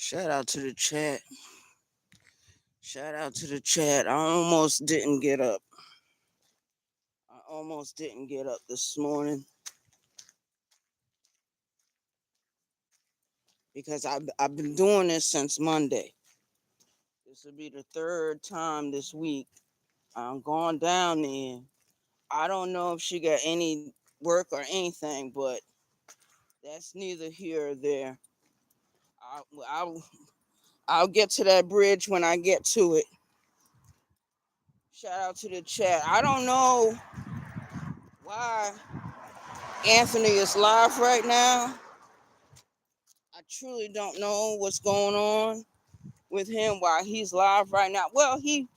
Shout out to the chat. Shout out to the chat. I almost didn't get up. This morning because I've been doing this since Monday. This will be the third time this week. I'm going down there. I don't know if she got any work or anything, but that's neither here or there. I'll, I'll, I'll get to that bridge when I get to it. Shout out to the chat. I don't know why Anthony is live right now. I truly don't know what's going on with him while he's live right now. Well, he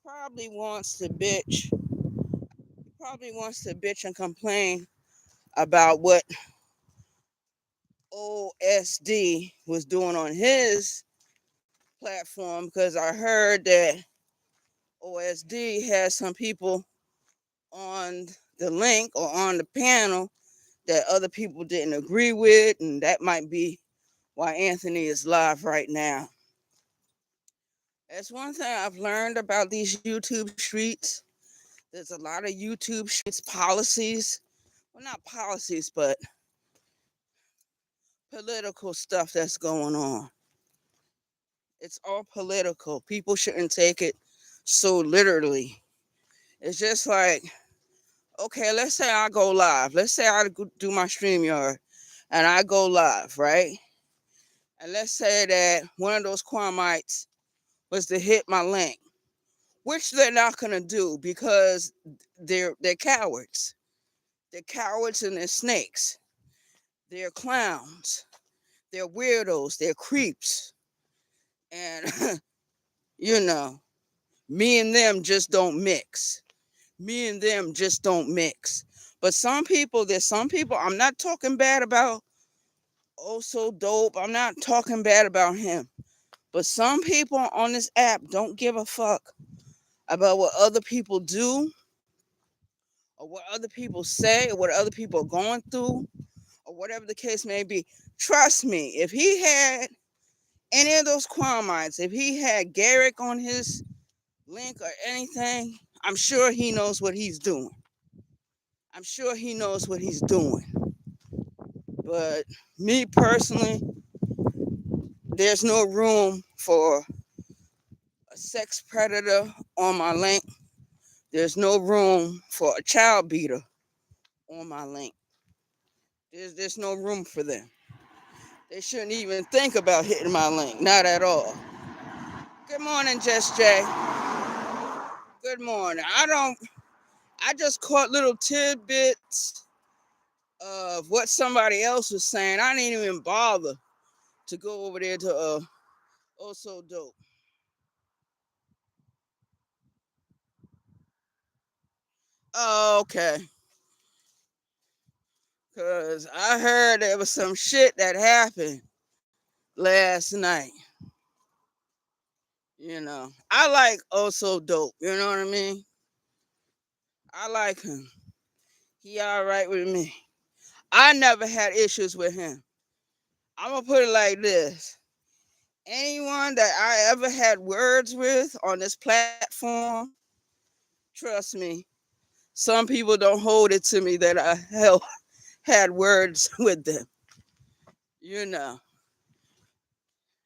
probably wants to bitch. He probably wants to bitch and complain about what OSD was doing on his platform because I heard that OSD has some people on the link or on the panel that other people didn't agree with, and that might be why Anthony is live right now. That's one thing I've learned about these YouTube streets. There's a lot of YouTube streets policies. Well, not policies, but political stuff that's going on. It's all political. People shouldn't take it so literally. It's just like, okay, let's say I go live. Let's say I do my StreamYard and I go live, right? And let's say that one of those Quamites was to hit my link, which they're not gonna do because they're cowards. They're cowards and they're snakes. They're clowns. They're weirdos. They're creeps. And you know, me and them just don't mix. Me and them just don't mix. But there's some people, I'm not talking bad about Oh So Dope. I'm not talking bad about him. But some people on this app don't give a fuck about what other people do or what other people say or what other people are going through or whatever the case may be. Trust me, if he had any of those Quamites, if he had Garrick on his link or anything, I'm sure he knows what he's doing. I'm sure he knows what he's doing. But me personally, there's no room for a sex predator on my link. There's no room for a child beater on my link. There's no room for them. They shouldn't even think about hitting my link. Not at all. Good morning, Just Jay. Good morning. I just caught little tidbits of what somebody else was saying. I didn't even bother to go over there to Oh So Dope. Oh, okay. Cause I heard there was some shit that happened last night. I like Oh So Dope. You know what I mean? I like him. He all right with me. I never had issues with him. I'm gonna put it like this: anyone that I ever had words with on this platform, trust me, some people don't hold it to me that I had words with them. You know,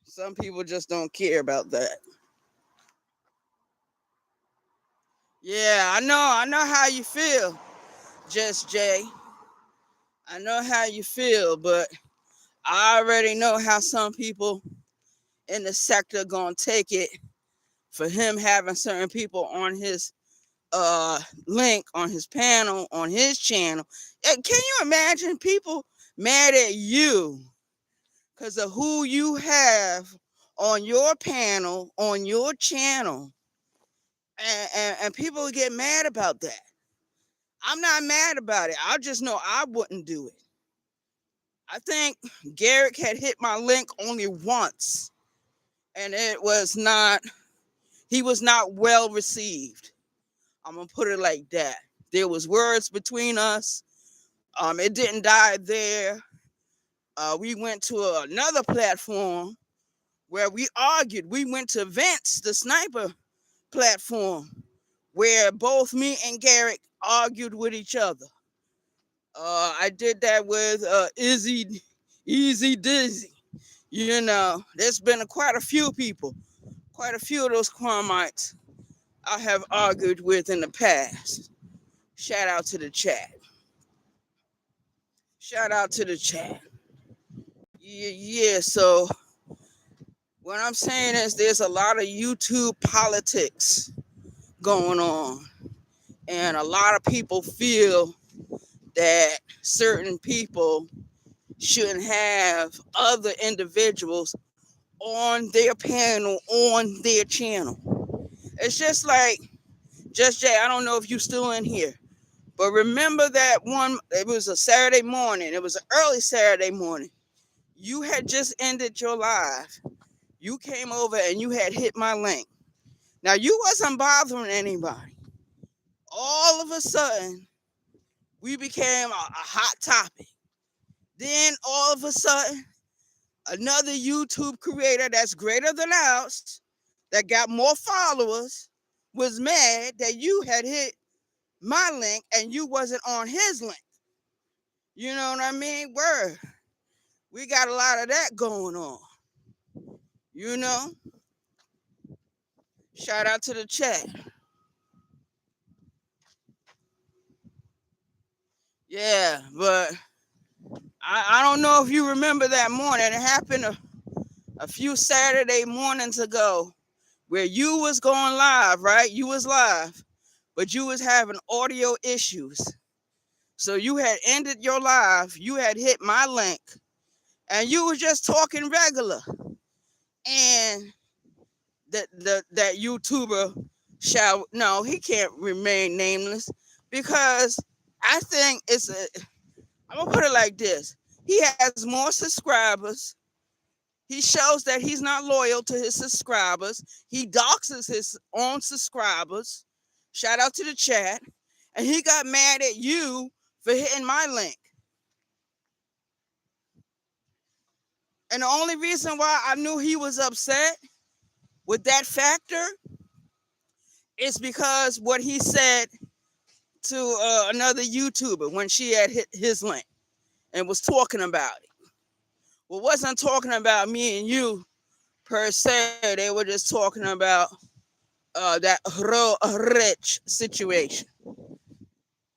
some people just don't care about that. Yeah, I know how you feel, Just Jay. I know how you feel, but I already know how some people in the sector gonna take it for him having certain people on his link, on his panel, on his channel. Can you imagine people mad at you because of who you have on your panel, on your channel, and people get mad about that? I'm not mad about it. I just know I wouldn't do it. I think Garrick had hit my link only once, and he was not well received. I'm gonna put it like that. There was words between us. It didn't die there. We went to another platform where we argued. We went to Vince, the sniper platform, where both me and Garrett argued with each other. I did that with Easy Dizzy. You know, there's been quite a few people, quite a few of those Quamites I have argued with in the past. Shout out to the chat. Shout out to the chat. Yeah, so what I'm saying is there's a lot of YouTube politics going on. And a lot of people feel that certain people shouldn't have other individuals on their panel, on their channel. It's just like, Just Jay, I don't know if you're still in here, but remember that one, it was a Saturday morning. It was an early Saturday morning. You had just ended your live. You came over and you had hit my link. Now, you wasn't bothering anybody. All of a sudden, we became a hot topic. Then all of a sudden, another YouTube creator that's greater than ours, that got more followers, was mad that you had hit my link and you wasn't on his link. You know what I mean? Word. We got a lot of that going on. You know? Shout out to the chat. Yeah, but I don't know if you remember that morning. It happened a few Saturday mornings ago where you was going live, right? You was live, but you was having audio issues. So you had ended your live, you had hit my link, and you was just talking regular. And that YouTuber he can't remain nameless because I think I'm gonna put it like this. He has more subscribers. He shows that he's not loyal to his subscribers. He doxes his own subscribers. Shout out to the chat. And he got mad at you for hitting my link. And the only reason why I knew he was upset with that factor is because what he said to another YouTuber when she had hit his link and was talking about it. Well, wasn't talking about me and you per se. They were just talking about that rich situation.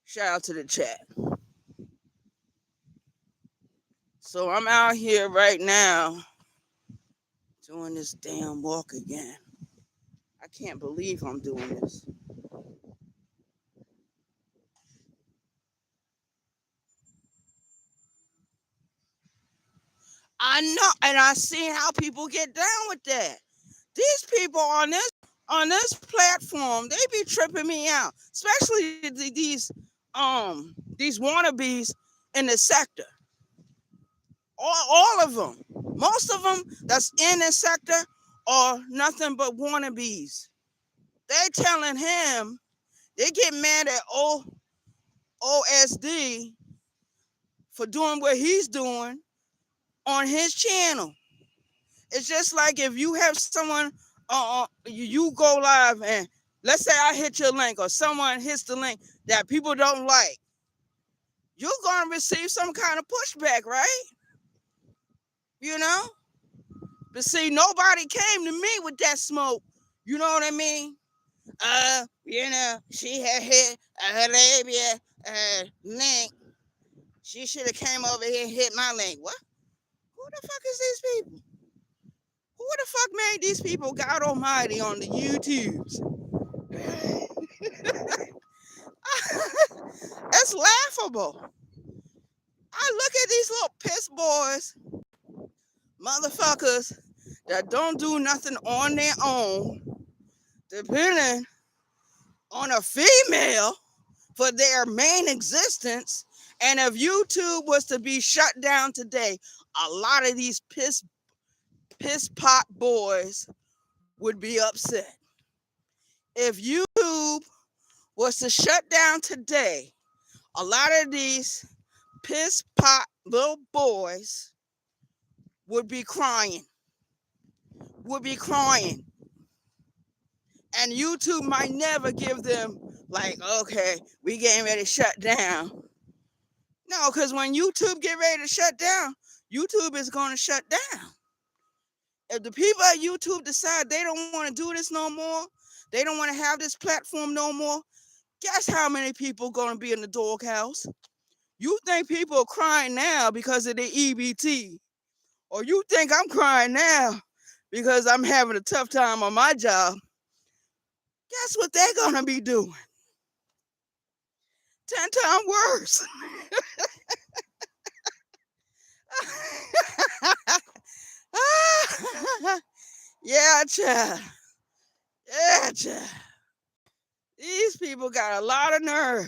Shout out to the chat. So I'm out here right now doing this damn walk again. I can't believe I'm doing this. I know, and I seen how people get down with that. These people on this platform, they be tripping me out, especially these wannabes in the sector. All of them, most of them that's in this sector are nothing but wannabes. They telling him, they get mad at OSD for doing what he's doing on his channel. It's just like if you have someone, you go live and let's say I hit your link or someone hits the link that people don't like, you're going to receive some kind of pushback, right? You know? But see, nobody came to me with that smoke. You know what I mean? She had hit her labia link. She should have came over here and hit my link. What? Who the fuck is these people? Who the fuck made these people God Almighty on the YouTubes? It's laughable. I look at these little piss boys, motherfuckers that don't do nothing on their own, depending on a female for their main existence. And if YouTube was to be shut down today, a lot of these piss pot boys would be upset. If YouTube was to shut down today, a lot of these piss pot little boys would be crying. would be crying. And YouTube might never give them, like, okay, we getting ready to shut down. No, because when YouTube get ready to shut down, YouTube is going to shut down. If the people at YouTube decide they don't want to do this no more, they don't want to have this platform no more, guess how many people going to be in the doghouse? You think people are crying now because of the EBT, or you think I'm crying now because I'm having a tough time on my job? Guess what they're going to be doing? 10 times worse. Yeah, child. Yeah, child. These people got a lot of nerve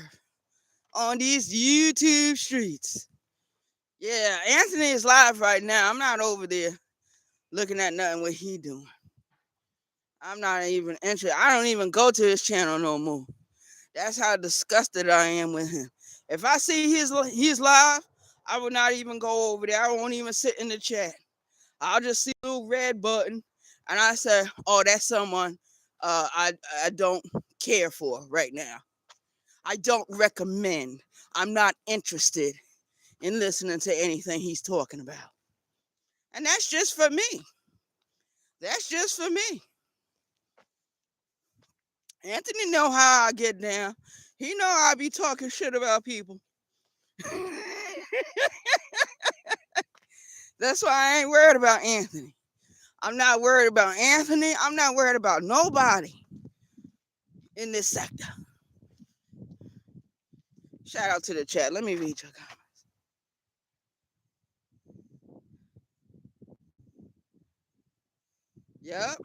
on these YouTube streets. Yeah, Anthony is live right now. I'm not over there looking at nothing what he doing. I'm not even interested. I don't even go to his channel no more. That's how disgusted I am with him. If I see he's live, I will not even go over there. I won't even sit in the chat. I'll just see a little red button, and I say, "Oh, that's someone I don't care for right now. I don't recommend. I'm not interested in listening to anything he's talking about." And that's just for me. That's just for me. Anthony know how I get down. He know I be talking shit about people. That's why I ain't worried about Anthony. I'm not worried about Anthony. I'm not worried about nobody in this sector. Shout out to the chat. Let me read your comments. Yep.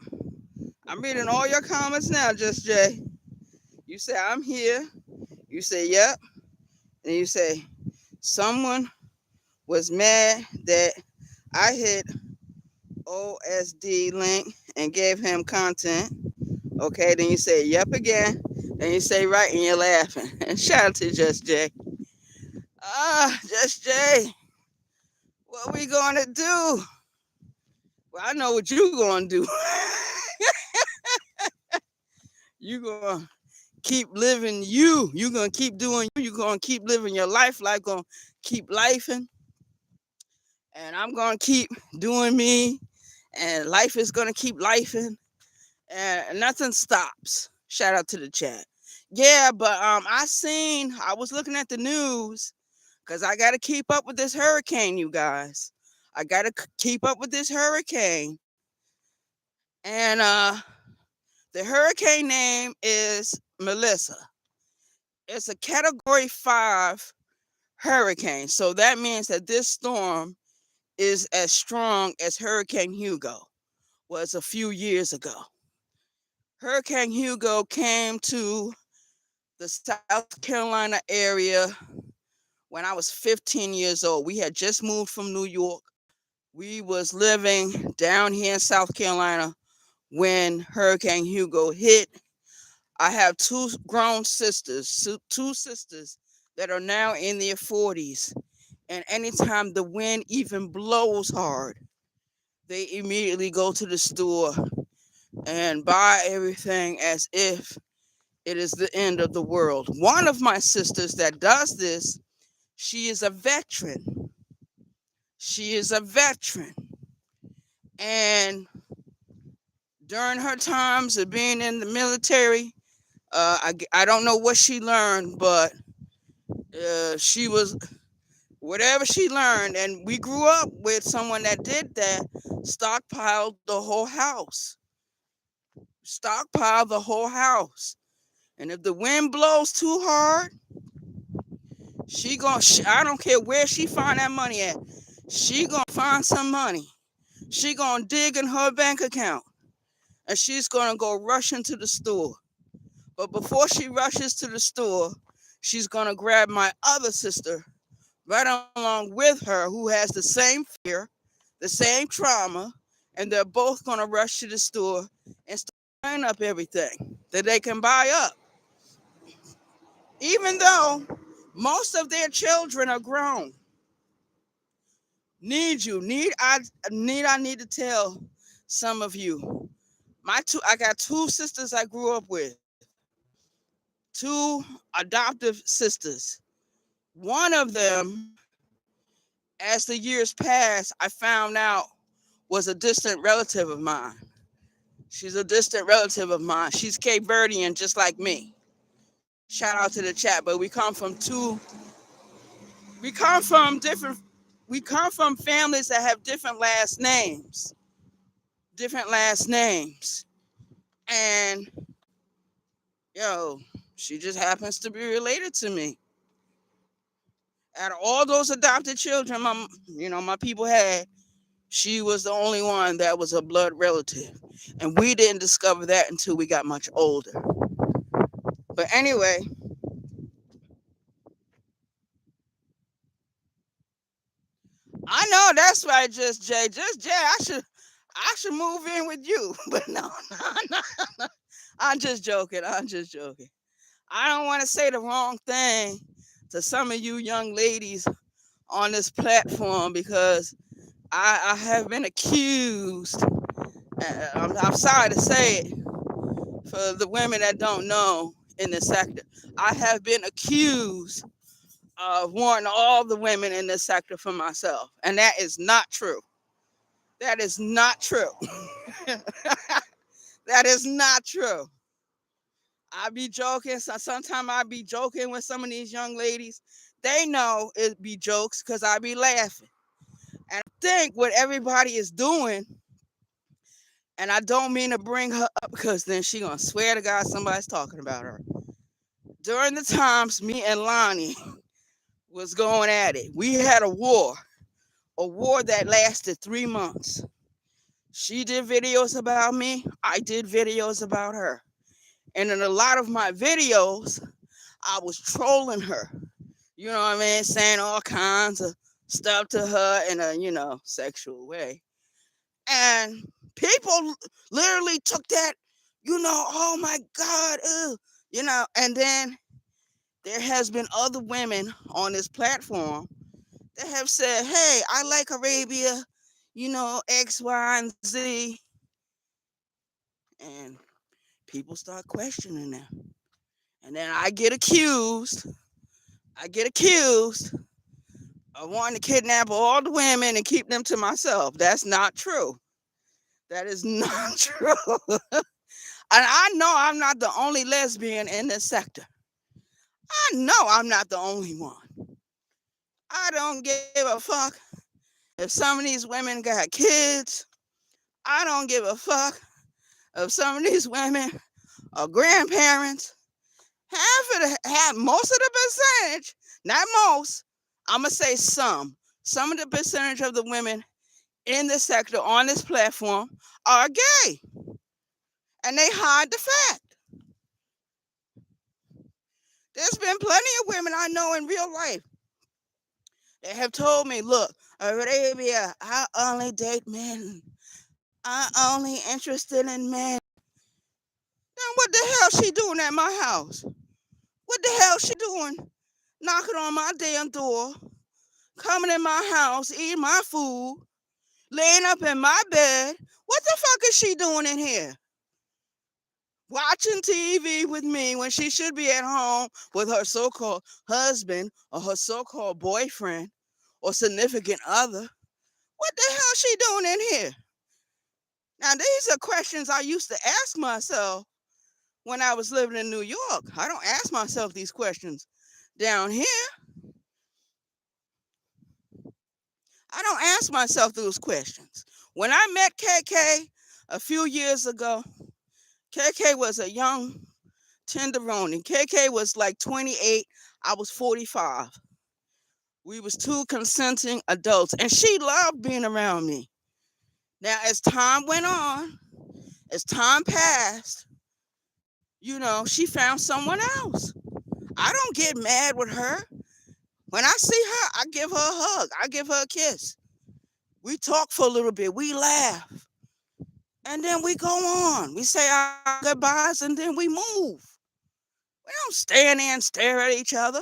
I'm reading all your comments now, Just Jay. You say, I'm here. You say, yep. And you say, someone was mad that I hit OSD link and gave him content. Okay, then you say, yep again. Then you say, right, and you're laughing. And shout out to Just Jay. Just Jay, what we gonna do? Well, I know what you gonna do. You gonna keep living you. You gonna keep doing you. You gonna keep living your life. Life gonna keep lifing. And I'm gonna keep doing me. And life is gonna keep lifing. And nothing stops. Shout out to the chat. Yeah, but I was looking at the news because I gotta keep up with this hurricane, you guys. I gotta keep up with this hurricane. And the hurricane name is Melissa. It's a category 5 hurricane. So that means that this storm is as strong as Hurricane Hugo was a few years ago. Hurricane Hugo came to the South Carolina area when I was 15 years old. We had just moved from New York. We was living down here in South Carolina when Hurricane Hugo hit. I have two grown sisters, two sisters that are now in their 40s. And anytime the wind even blows hard, they immediately go to the store and buy everything as if it is the end of the world. One of my sisters that does this, she is a veteran. She is a veteran. And during her times of being in the military, I don't know what she learned, but she was, whatever she learned, and we grew up with someone that did that, stockpiled the whole house. Stockpile the whole house. And if the wind blows too hard, I don't care where she find that money at, she gonna find some money. She gonna dig in her bank account, and she's gonna go rush into the store. But before she rushes to the store, she's gonna grab my other sister right along with her, who has the same fear, the same trauma, and they're both gonna rush to the store and start buying up everything that they can buy up. Even though most of their children are grown. I need to tell some of you. I got two sisters I grew up with, two adoptive sisters. One of them, as the years passed, I found out was a distant relative of mine. She's a distant relative of mine. She's Cape Verdean, just like me. Shout out to the chat, but we come from different, we come from families that have different last names, different last names. And yo, she just happens to be related to me. Out of all those adopted children, my people had, she was the only one that was a blood relative, and we didn't discover that until we got much older. But anyway, I know that's right, just Jay, I should move in with you, but no, no. I'm just joking. I'm just joking. I don't want to say the wrong thing to some of you young ladies on this platform because I have been accused. I'm sorry to say it for the women that don't know in this sector. I have been accused of wanting all the women in this sector for myself, and that is not true. That is not true. That is not true. I be joking. So sometimes I be joking with some of these young ladies. They know it be jokes because I be laughing. And I think what everybody is doing, and I don't mean to bring her up because then she gonna swear to God somebody's talking about her. During the times me and Lonnie was going at it, we had a war that lasted 3 months. She did videos about me. I did videos about her. And in a lot of my videos, I was trolling her. You know what I mean? Saying all kinds of stuff to her in a, sexual way. And people literally took that, oh my God, and then there has been other women on this platform that have said, hey, I like Arabia, X, Y, and Z. And people start questioning them. And then I get accused of wanting to kidnap all the women and keep them to myself. That's not true. That is not true. And I know I'm not the only lesbian in this sector. I know I'm not the only one. I don't give a fuck if some of these women got kids. I don't give a fuck if some of these women are grandparents. Most of the percentage, not most, I'm going to say some of the percentage of the women in this sector on this platform are gay. And they hide the fact. There's been plenty of women I know in real life that have told me, look, Arabia, I only date men. I'm only interested in men. Then what the hell she doing at my house? What the hell she doing knocking on my damn door, coming in my house, eating my food, laying up in my bed? What the fuck is she doing in here? Watching TV with me when she should be at home with her so-called husband or her so-called boyfriend or significant other. What the hell she doing in here? Now, these are questions I used to ask myself when I was living in New York. I don't ask myself these questions down here. I don't ask myself those questions. When I met KK a few years ago, KK was a young tenderoni. KK was like 28. I was 45. We was two consenting adults, and she loved being around me. Now, as time went on, as time passed, she found someone else. I don't get mad with her. When I see her, I give her a hug. I give her a kiss. We talk for a little bit. We laugh. And then we go on. We say our goodbyes and then we move. We don't stand there and stare at each other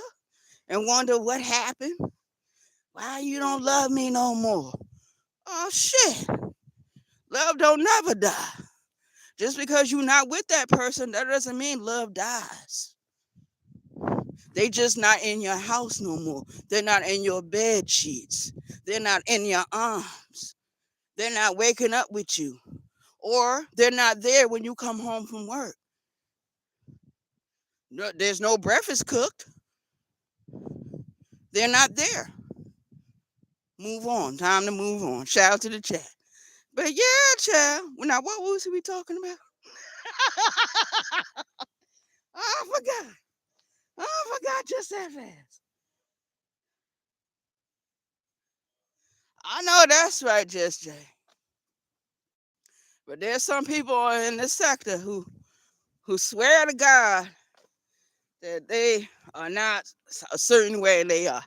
and wonder what happened. Why you don't love me no more? Oh, shit. Love don't never die. Just because you're not with that person, that doesn't mean love dies. They just not in your house no more. They're not in your bed sheets. They're not in your arms. They're not waking up with you. Or they're not there when you come home from work. No, there's no breakfast cooked. They're not there. Move on. Time to move on. Shout out to the chat. But yeah, child. Now, what was we talking about? I forgot. I forgot just that fast. I know that's right, Just Jay. But there's some people in this sector who swear to God that they are not a certain way they are.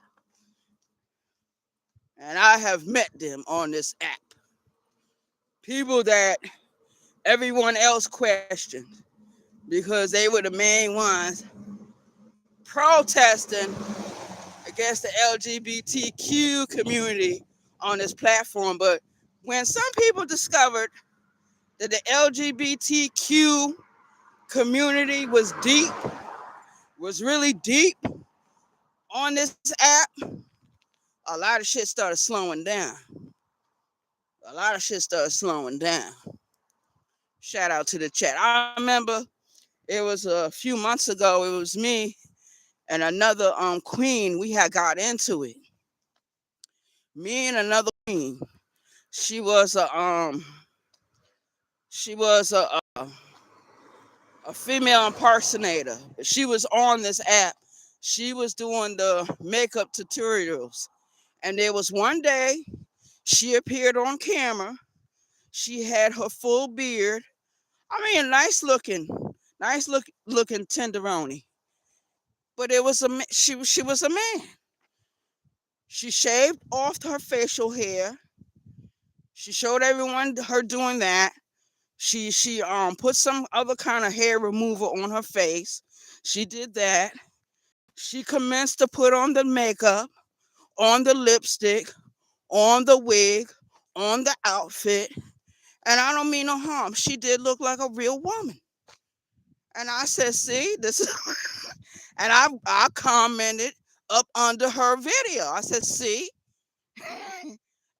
And I have met them on this app. People that everyone else questioned because they were the main ones protesting against the LGBTQ community on this platform. But when some people discovered that the LGBTQ community was deep, was really deep on this app, a lot of shit started slowing down. A lot of shit started slowing down. Shout out to the chat. I remember it was a few months ago, it was me and another queen. We had got into it. Me and another queen. She was a female impersonator. She was on this app. She was doing the makeup tutorials. And there was one day she appeared on camera. She had her full beard. I mean, nice looking tenderoni. But it was she was a man. She shaved off her facial hair. She showed everyone her doing that. She put some other kind of hair remover on her face. She did that. She commenced to put on the makeup, on the lipstick, on the wig, on the outfit. And I don't mean no harm. She did look like a real woman. And I said, see, this is and I commented up under her video. I said, see?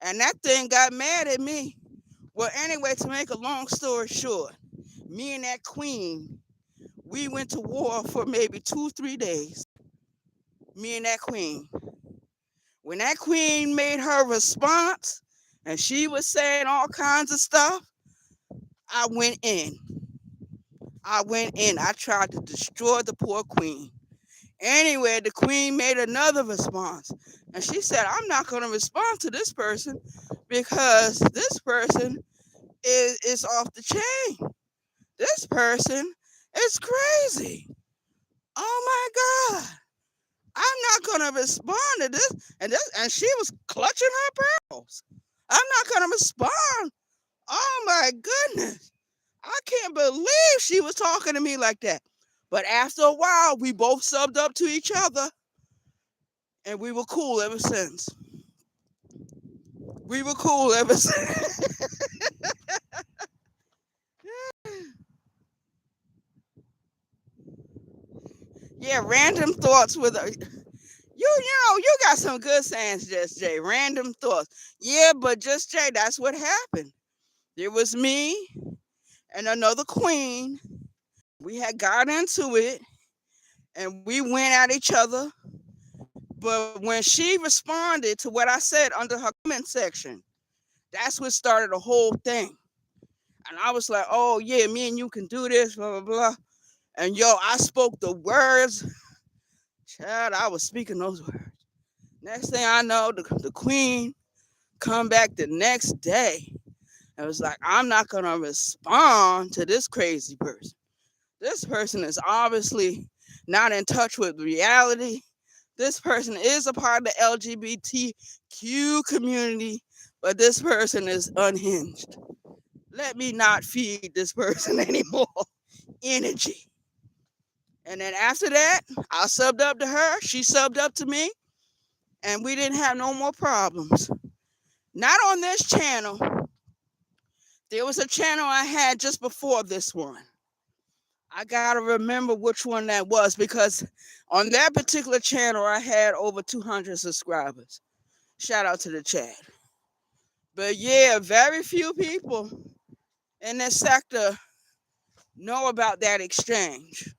And that thing got mad at me. Well, anyway, to make a long story short, me and that queen, we went to war for maybe 2-3 days. Me and that queen. When that queen made her response and she was saying all kinds of stuff, I went in. I tried to destroy the poor queen. Anyway, the queen made another response. And she said, I'm not going to respond to this person because this person is off the chain. This person is crazy. Oh my God. I'm not going to respond to this. And she was clutching her pearls. I'm not going to respond. Oh my goodness. I can't believe she was talking to me like that. But after a while, we both subbed up to each other and we were cool ever since. We were cool ever since. Yeah, random thoughts with a you got some good sayings, Just Jay. Random thoughts. Yeah, but Just Jay, that's what happened. There was me and another queen. We had got into it and we went at each other. But when she responded to what I said under her comment section, that's what started the whole thing. And I was like, oh yeah, me and you can do this, blah, blah, blah. And yo, I spoke the words. Child, I was speaking those words. Next thing I know, the queen come back the next day and was like, I'm not going to respond to this crazy person. This person is obviously not in touch with reality. This person is a part of the LGBTQ community, but this person is unhinged. Let me not feed this person anymore energy. And then after that, I subbed up to her. She subbed up to me. And we didn't have no more problems. Not on this channel. There was a channel I had just before this one. I gotta remember which one that was because on that particular channel I had over 200 subscribers. Shout out to the chat. But yeah, very few people in this sector know about that exchange.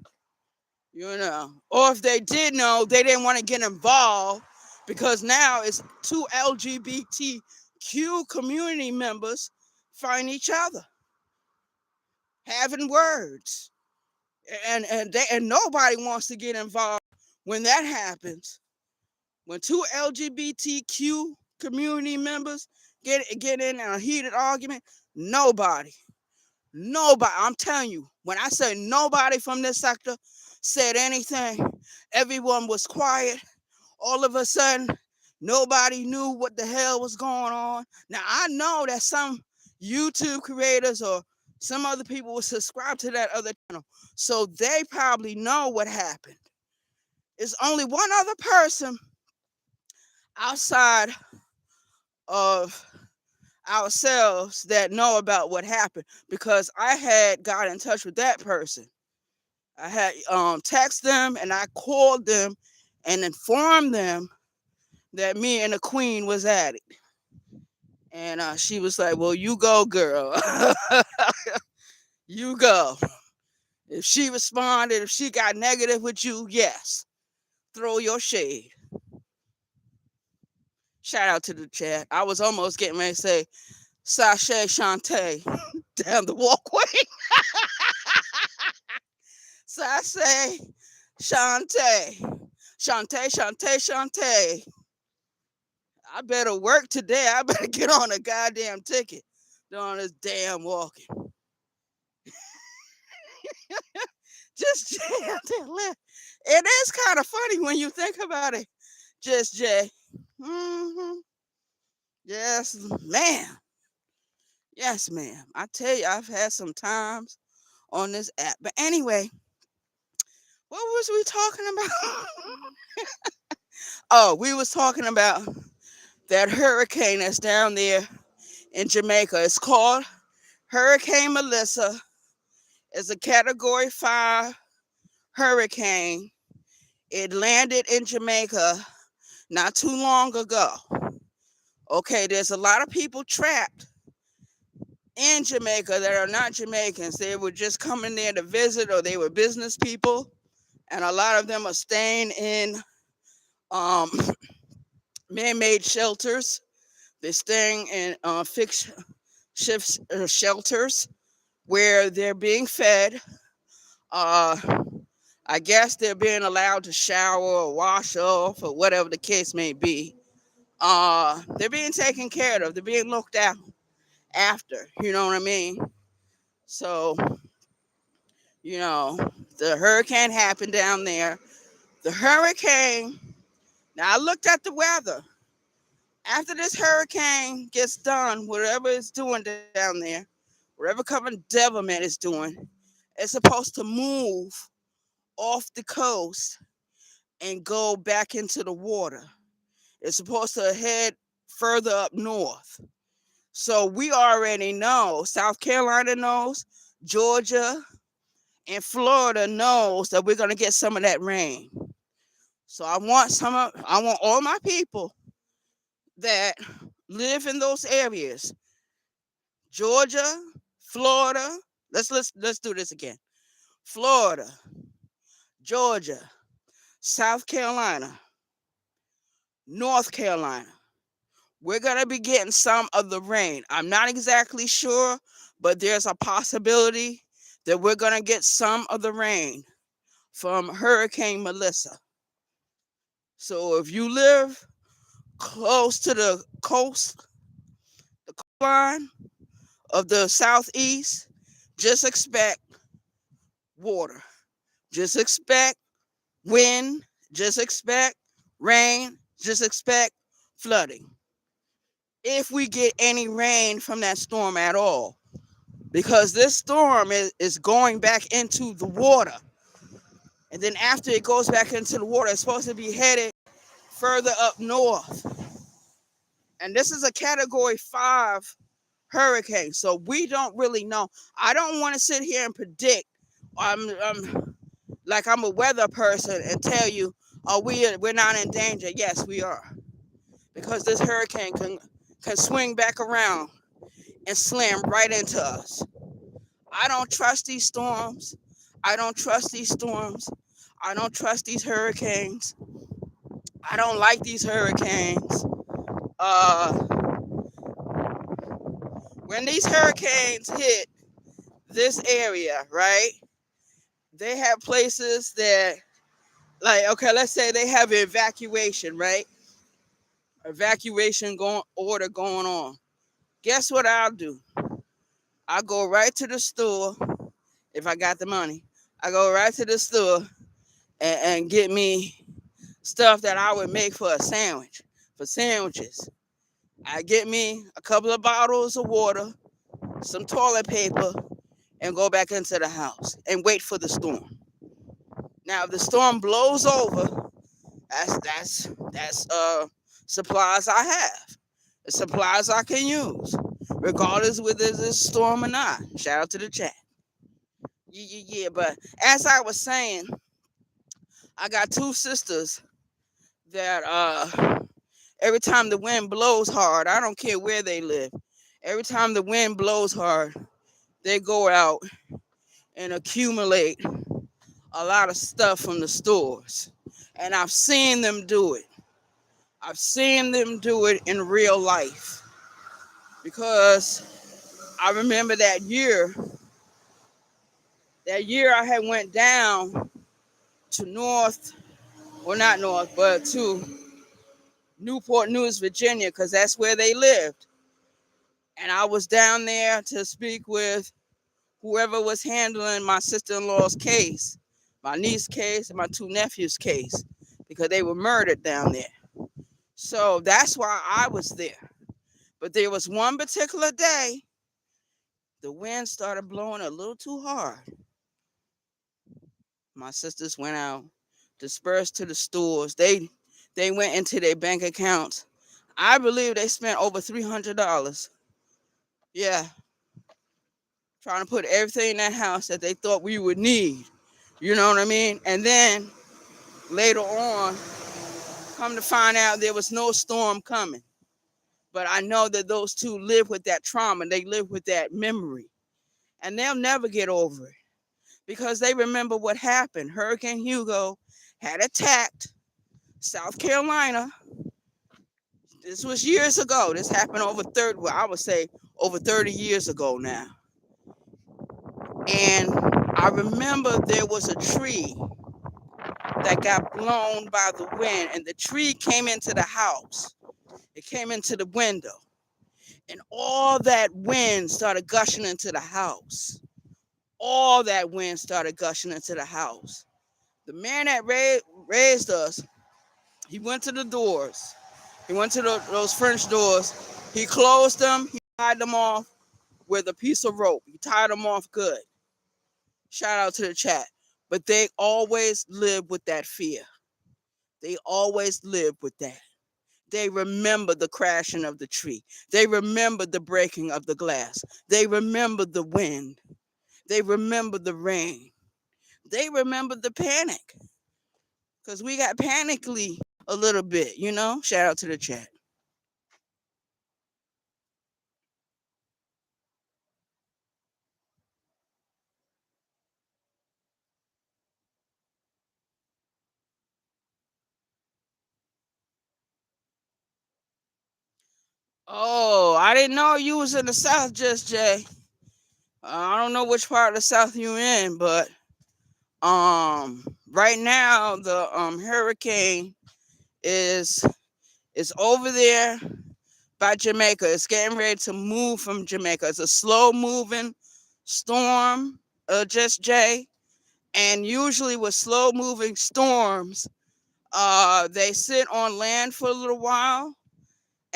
Or if they did know, they didn't want to get involved because now it's two LGBTQ community members find each other, having words. And nobody wants to get involved when that happens. When two LGBTQ community members get in a heated argument, nobody, I'm telling you, when I say nobody from this sector said anything, everyone was quiet. All of a sudden, nobody knew what the hell was going on. Now, I know that some YouTube creators or some other people will subscribe to that other channel, so they probably know what happened. It's only one other person outside of ourselves that know about what happened because I had got in touch with that person. I had texted them and I called them and informed them that me and the queen was at it. And she was like, well, you go, girl. You go. If she responded, if she got negative with you, yes, throw your shade. Shout out to the chat. I was almost getting ready to say, Sashay Shantae down the walkway. Sashay Shantae. Shantae. I better work today. I better get on a goddamn ticket doing this damn walking. Just Jay. It is kind of funny when you think about it. Just Jay. Mm-hmm. Yes, ma'am. Yes, ma'am. I tell you, I've had some times on this app. But anyway, what was we talking about? Oh, we was talking about that hurricane that's down there in Jamaica. It's called Hurricane Melissa. It's a Category 5 hurricane. It landed in Jamaica not too long ago. Okay, there's a lot of people trapped in Jamaica that are not Jamaicans. They were just coming there to visit or they were business people. And a lot of them are staying in man-made shelters. They're staying in fixed shelters where they're being fed. I guess they're being allowed to shower or wash off or whatever the case may be. They're being taken care of. They're being looked after. You know what I mean? So, the hurricane happened down there. The hurricane, now I looked at the weather. After this hurricane gets done, whatever it's doing down there, whatever common devilment is doing, it's supposed to move off the coast and go back into the water. It's supposed to head further up north. So we already know, South Carolina knows, Georgia and Florida knows that we're going to get some of that rain. So I want all my people that live in those areas, Georgia, Florida. Let's do this again. Florida, Georgia, South Carolina, North Carolina. We're going to be getting some of the rain. I'm not exactly sure, but there's a possibility that we're going to get some of the rain from Hurricane Melissa. So if you live close to the coastline of the Southeast, just expect water. Just expect wind. Just expect rain. Just expect flooding. If we get any rain from that storm at all. Because this storm is going back into the water. And then after it goes back into the water, it's supposed to be headed further up north. And this is a Category 5 hurricanes. So we don't really know. I don't want to sit here and predict. I'm like I'm a weather person and tell you, oh, we're not in danger. Yes, we are, because this hurricane can swing back around and slam right into us. I don't trust these storms. I don't trust these storms. I don't trust these hurricanes. I don't like these hurricanes. When these hurricanes hit this area, right? They have places that, like, okay, let's say they have an evacuation, right? Evacuation order going on. Guess what I'll do? I'll go right to the store if I got the money. I go right to the store and get me stuff that I would make for a sandwich, for sandwiches. I get me a couple of bottles of water, some toilet paper, and go back into the house and wait for the storm. Now, if the storm blows over, that's supplies I have, the supplies I can use, regardless whether it's a storm or not. Shout out to the chat. Yeah. But as I was saying, I got two sisters that every time the wind blows hard, I don't care where they live. Every time the wind blows hard, they go out and accumulate a lot of stuff from the stores. And I've seen them do it. I've seen them do it in real life. Because I remember that year I had went down to to Newport News, Virginia, because that's where they lived. And I was down there to speak with whoever was handling my sister-in-law's case, my niece's case, and my two nephews' case, because they were murdered down there. So that's why I was there. But there was one particular day, the wind started blowing a little too hard. My sisters went out, dispersed to the stores. They went into their bank accounts. I believe they spent over $300. Yeah, trying to put everything in that house that they thought we would need. You know what I mean? And then later on, come to find out there was no storm coming. But I know that those two live with that trauma. They live with that memory. And they'll never get over it because they remember what happened. Hurricane Hugo had attacked South Carolina. This was years ago. This happened I would say over 30 years ago now. And I remember there was a tree that got blown by the wind, and the tree came into the house. It came into the window, and all that wind started gushing into the house. All that wind started gushing into the house. The man that raised us, he went to the doors. He went to those French doors. He closed them. He tied them off with a piece of rope. He tied them off good. Shout out to the chat. But they always live with that fear. They always live with that. They remember the crashing of the tree. They remember the breaking of the glass. They remember the wind. They remember the rain. They remember the panic. Because we got panically a little bit, you know? Shout out to the chat. Oh, I didn't know you was in the South, Just Jay. I don't know which part of the South you in, but right now the hurricane is over there by Jamaica. It's getting ready to move from Jamaica. It's a slow moving storm, Just Jay. And usually with slow moving storms, they sit on land for a little while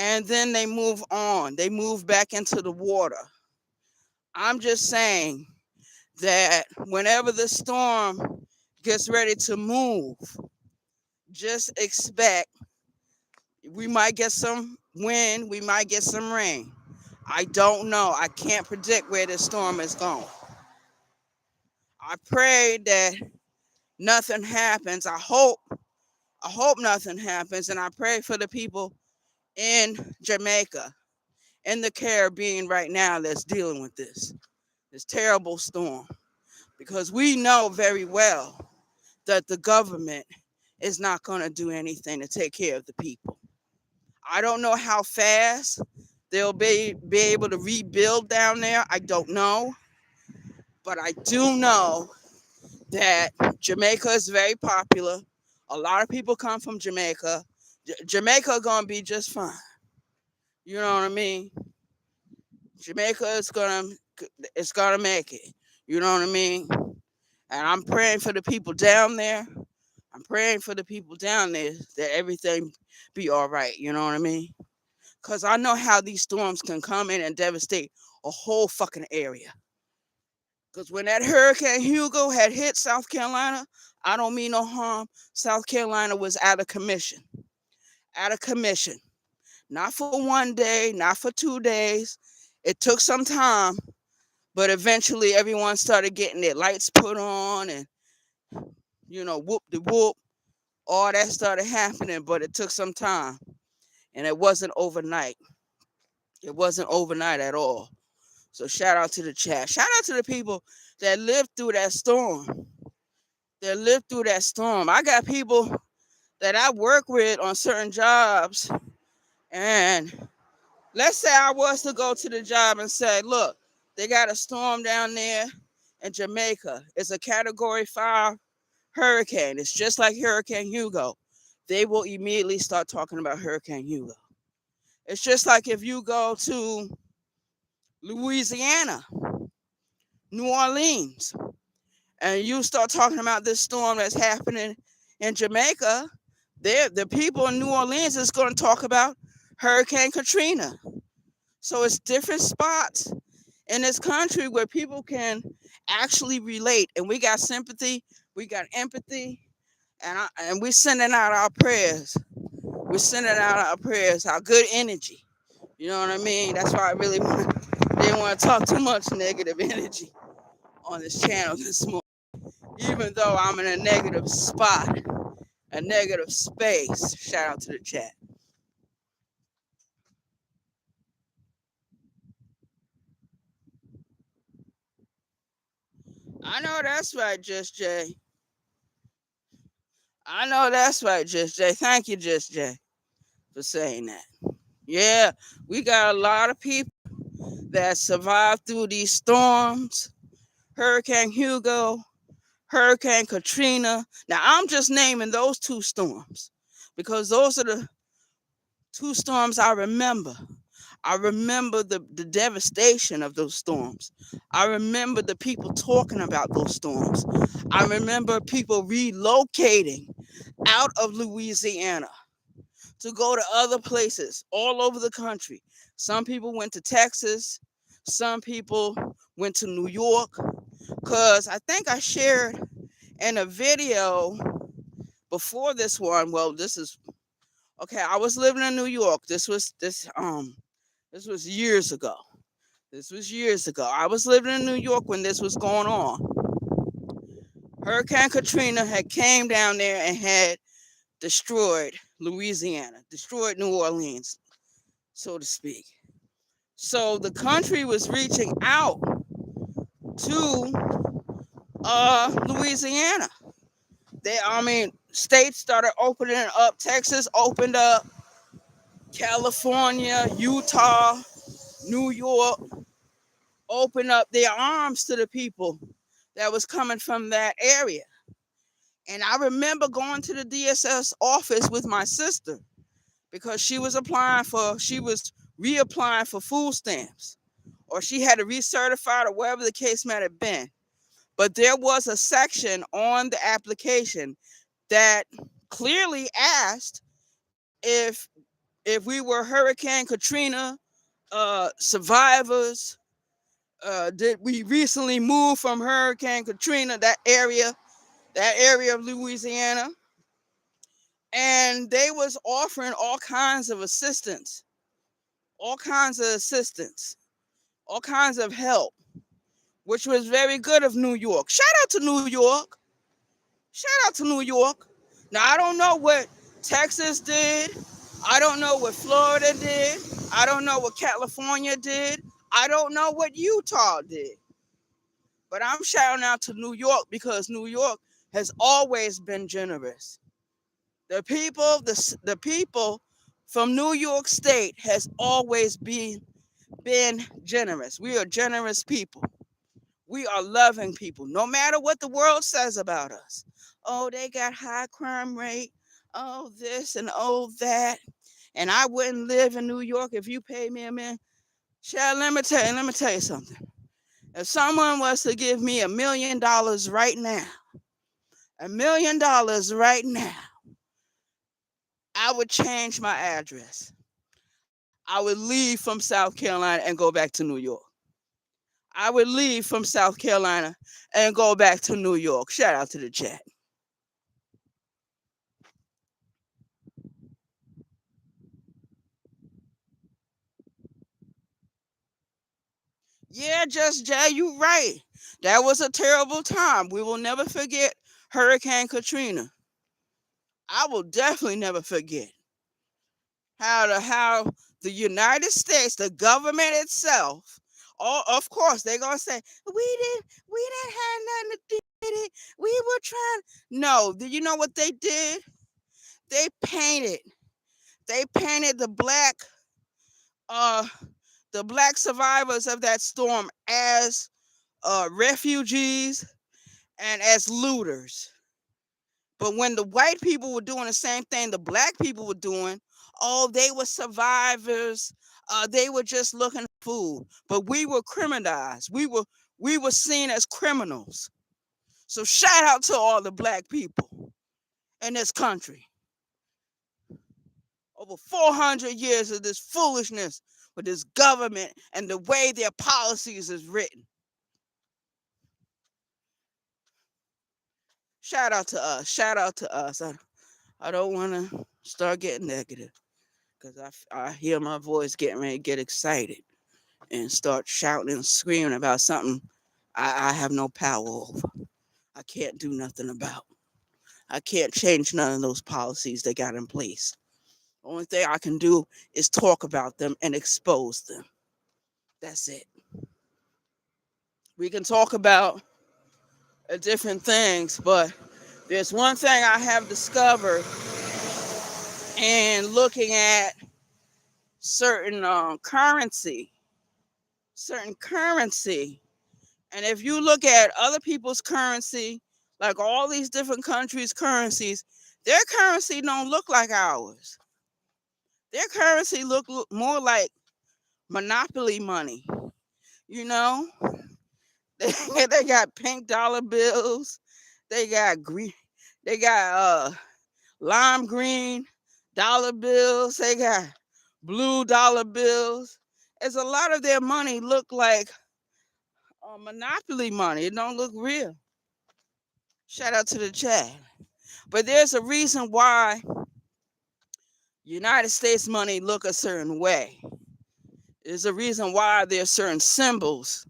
and then they move on. They move back into the water. I'm just saying that whenever the storm gets ready to move, just expect we might get some wind, we might get some rain. I don't know. I can't predict where this storm is going. I pray that nothing happens. I hope nothing happens, and I pray for the people in Jamaica, in the Caribbean right now that's dealing with this terrible storm, because we know very well that the government is not going to do anything to take care of the people. I don't know how fast they'll be able to rebuild down there. I don't know. But I do know that Jamaica is very popular. A lot of people come from Jamaica. Jamaica going to be just fine. You know what I mean? Jamaica is gonna make it. You know what I mean? And I'm praying for the people down there. I'm praying for the people down there that everything be all right. You know what I mean? Because I know how these storms can come in and devastate a whole fucking area. Because when that Hurricane Hugo had hit South Carolina, I don't mean no harm. South Carolina was out of commission. Out of commission. Not for one day, not for 2 days. It took some time, but eventually everyone started getting their lights put on and, whoop de whoop. All that started happening, but it took some time. And it wasn't overnight. It wasn't overnight at all. So shout out to the chat. Shout out to the people that lived through that storm. That lived through that storm. I got people that I work with on certain jobs. And let's say I was to go to the job and say, look, they got a storm down there in Jamaica. It's a Category 5 hurricane. It's just like Hurricane Hugo. They will immediately start talking about Hurricane Hugo. It's just like if you go to Louisiana, New Orleans, and you start talking about this storm that's happening in Jamaica, the people in New Orleans is going to talk about Hurricane Katrina. So it's different spots in this country where people can actually relate, and we got sympathy, we got empathy, and we're sending out our prayers. We're sending out our prayers, our good energy. You know what I mean? That's why I really didn't want to talk too much negative energy on this channel this morning, even though I'm in a negative spot, a negative space. Shout out to the chat. I know that's right, Just Jay. I know that's right, Just Jay. Thank you, Just Jay, for saying that. Yeah, we got a lot of people that survived through these storms. Hurricane Hugo, Hurricane Katrina. Now, I'm just naming those two storms because those are the two storms I remember. I remember the devastation of those storms. I remember the people talking about those storms. I remember people relocating out of Louisiana to go to other places all over the country. Some people went to Texas. Some people went to New York. Because I think I shared in a video before this one. Well, this is okay. I was living in New York. This was years ago. This was years ago. I was living in New York when this was going on. Hurricane Katrina had came down there and had destroyed Louisiana, destroyed New Orleans, so to speak. So the country was reaching out to Louisiana. States started opening up. Texas opened up. California, Utah, New York opened up their arms to the people that was coming from that area. And I remember going to the DSS office with my sister because she was reapplying for food stamps, or she had to recertify or whatever the case might have been. But there was a section on the application that clearly asked if we were Hurricane Katrina survivors. Did we recently move from Hurricane Katrina, that area of Louisiana? And they was offering all kinds of assistance, all kinds of assistance, all kinds of help, which was very good of New York. Shout out to New York. Shout out to New York. Now, I don't know what Texas did. I don't know what Florida did. I don't know what California did. I don't know what Utah did. But I'm shouting out to New York because New York has always been generous. The people from New York State has always been generous. We are generous people. We are loving people, no matter what the world says about us. Oh, they got high crime rate. Oh, this and oh that. And I wouldn't live in New York if you paid me a million. Child, let me tell you something. If someone was to give me $1 million right now, $1 million right now, I would change my address. I would leave from South Carolina and go back to New York. I would leave from South Carolina and go back to New York. Shout out to the chat. Yeah, Just Jay, you right. That was a terrible time. We will never forget Hurricane Katrina. I will definitely never forget how the United States, the government itself, all of course they're gonna say we didn't have nothing to do with it. We were trying. No, do you know what they did? They painted. They painted uh the black survivors of that storm as refugees and as looters. But when the white people were doing the same thing the black people were doing, oh, they were survivors. They were just looking for food. But we were criminalized. We were seen as criminals. So shout out to all the black people in this country. Over 400 years of this foolishness with this government and the way their policies is written. Shout out to us. Shout out to us. I don't want to start getting negative because I hear my voice getting ready to get excited and start shouting and screaming about something I have no power over. I can't do nothing about. I can't change none of those policies they got in place. The only thing I can do is talk about them and expose them. That's it. We can talk about different things, but there's one thing I have discovered in looking at certain currency. And if you look at other people's currency, like all these different countries' currencies, their currency don't look like ours. Their currency look more like monopoly money. You know, they got pink dollar bills. They got green. They got lime green dollar bills. They got blue dollar bills. As a lot of their money look like monopoly money. It don't look real. Shout out to the chat. But there's a reason why United States money look a certain way. There's a reason why there's certain symbols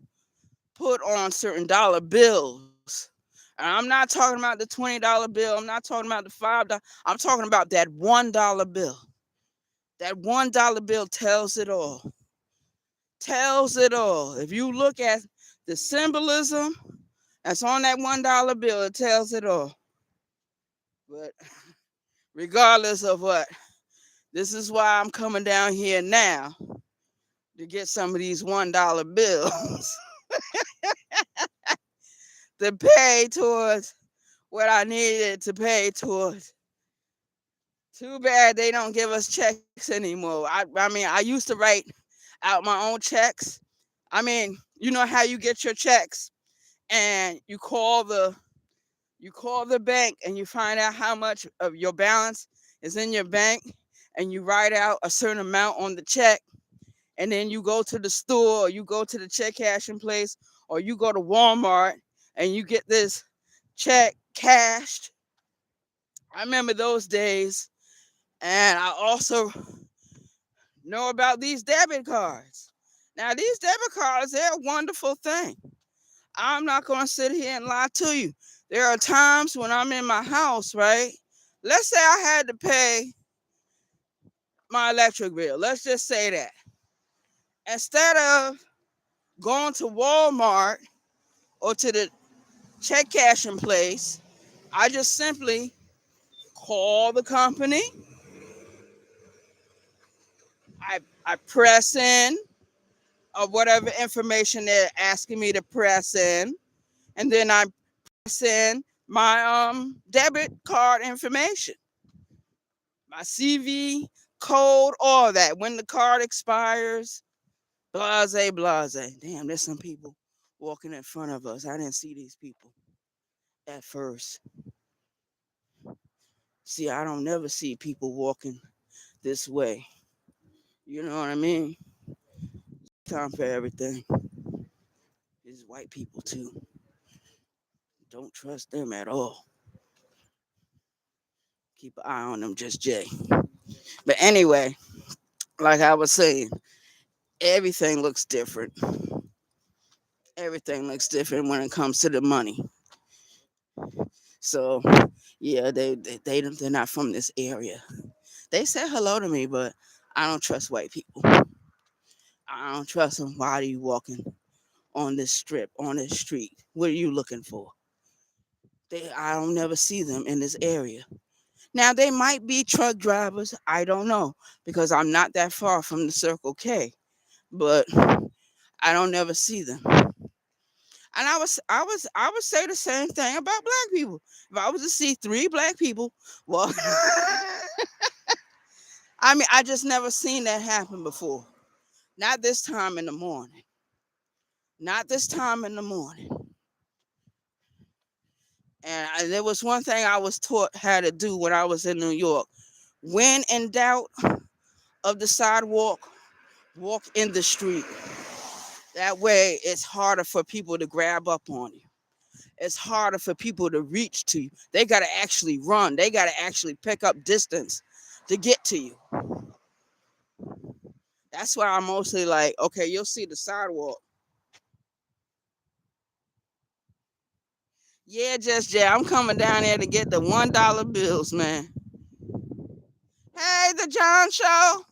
put on certain dollar bills. And I'm not talking about the $20 bill. I'm not talking about the $5. I'm talking about that $1 bill. That $1 bill tells it all. Tells it all. If you look at the symbolism that's on that $1 bill, it tells it all. But regardless of what, this is why I'm coming down here now to get some of these $1 bills to pay towards what I needed to pay towards. Too bad they don't give us checks anymore. I mean, I used to write out my own checks. I mean, you know how you get your checks and you call the bank and you find out how much of your balance is in your bank and you write out a certain amount on the check, and then you go to the store or you go to the check cashing place or you go to Walmart and you get this check cashed. I remember those days. And I also know about these debit cards. Now, these debit cards, they're a wonderful thing. I'm not going to sit here and lie to you. There are times when I'm in my house, right? Let's say I had to pay my electric bill. Let's just say that. Instead of going to Walmart or to the check cashing place, I just simply call the company. I press in of whatever information they're asking me to press in, and then I press in my debit card information, my CV code, all that. When the card expires, blase, blase. Damn, there's some people walking in front of us. I didn't see these people at first. See, I don't never see people walking this way. You know what I mean? Time for everything. It's white people too. Don't trust them at all. Keep an eye on them, just Jay. But anyway, like I was saying, everything looks different. Everything looks different when it comes to the money. So yeah, they're not from this area. They said hello to me, but I don't trust white people. I don't trust them. Why are you walking on this strip, on this street? What are you looking for? I don't never see them in this area. Now they might be truck drivers. I don't know because I'm not that far from the Circle K, but I don't never see them. And I would say the same thing about black people. If I was to see 3 black people, well, I mean, I just never seen that happen before. Not this time in the morning. Not this time in the morning. And there was one thing I was taught how to do when I was in New York. When in doubt of the sidewalk, walk in the street. That way, it's harder for people to grab up on you. It's harder for people to reach to you. They got to actually run. They got to actually pick up distance to get to you. That's why I'm mostly like, okay, you'll see the sidewalk. Yeah, Just Jay, I'm coming down there to get the $1 bills, man. Hey, the John Show.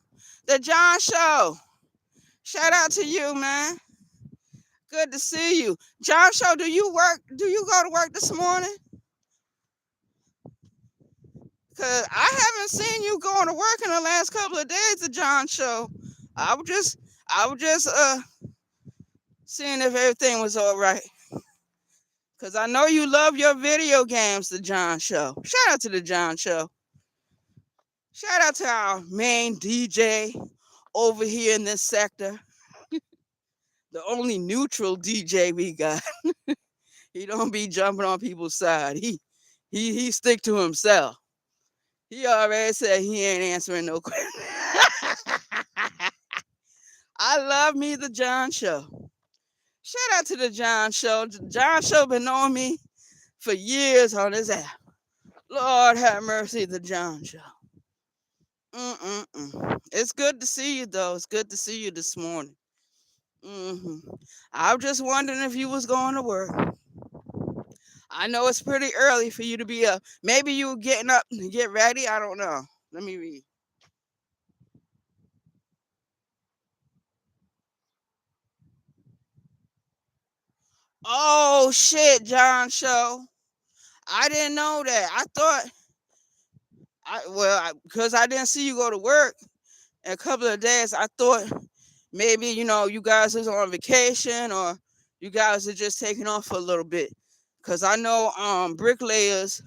The John Show. Shout out to you, man. Good to see you. John Show, do you work? Do you go to work this morning? Cause I haven't seen you going to work in the last couple of days, the John Show. I was just seeing if everything was all right. Cause I know you love your video games, the John Show. Shout out to the John Show. Shout out to our main DJ over here in this sector. The only neutral DJ we got. He don't be jumping on people's side. He stick to himself. He already said he ain't answering no questions. I love me the John Show. Shout out to the John Show. John Show been knowing me for years on this app. Lord have mercy, the John Show. It's good to see you though. It's good to see you this morning. I was just wondering if you was going to work. I know it's pretty early for you to be up. Maybe you were getting up to get ready. I don't know. Let me read. Oh shit, John Show. I didn't know that. I thought because I didn't see you go to work in a couple of days. I thought maybe you guys was on vacation or you guys are just taking off for a little bit. Cause I know bricklayers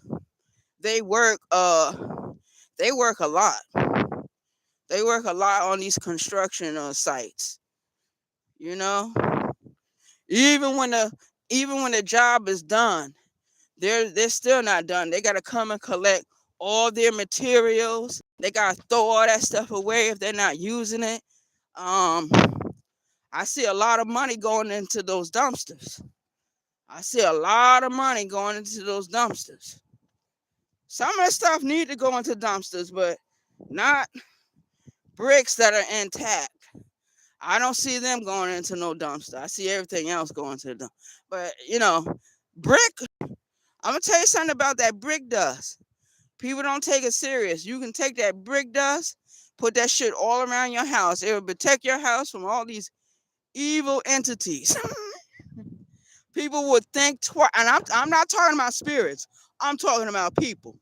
they work a lot. They work a lot on these construction sites. You know, even when the job is done, they're still not done. They gotta come and collect all their materials. They gotta throw all that stuff away if they're not using it. I see a lot of money going into those dumpsters. I see a lot of money going into those dumpsters. Some of that stuff need to go into dumpsters, but not bricks that are intact. I don't see them going into no dumpster. I see everything else going to the dump. But brick. I'm gonna tell you something about that brick dust. People don't take it serious. You can take that brick dust, put that shit all around your house. It will protect your house from all these evil entities. People would think twice, and I'm not talking about spirits. I'm talking about people.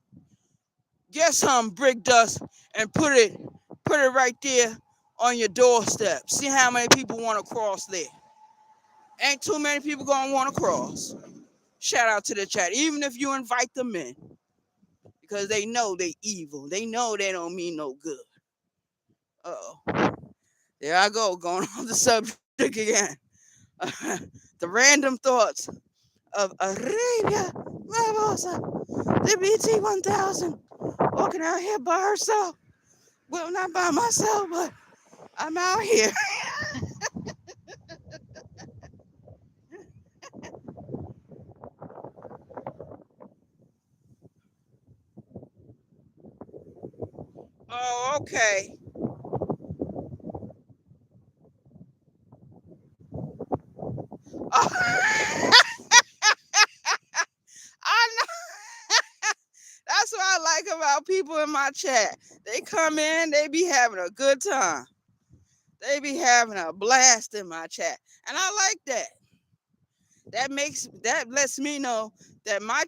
Get some brick dust and put it right there on your doorstep. See how many people want to cross there. Ain't too many people gonna want to cross. Shout out to the chat, even if you invite them in, because they know they evil. They know they don't mean no good. Uh-oh. There I go, going on the subject again. The random thoughts of Arabia Barbosa, the BT 1000, walking out here by herself. Well, not by myself, but I'm out here. Oh, okay. Oh, I know. That's what I like about people in my chat. They come in, they be having a good time. They be having a blast in my chat. And I like that. That lets me know that my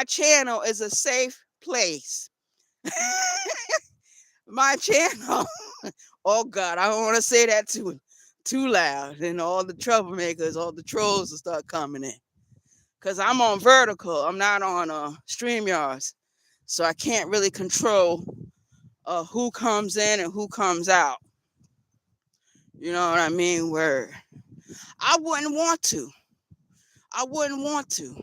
channel is a safe place. My channel. Oh God, I don't want to say that too loud. And all the troublemakers, all the trolls will start coming in. Cause I'm on vertical. I'm not on StreamYards. So I can't really control who comes in and who comes out. You know what I mean? Where I wouldn't want to. I wouldn't want to.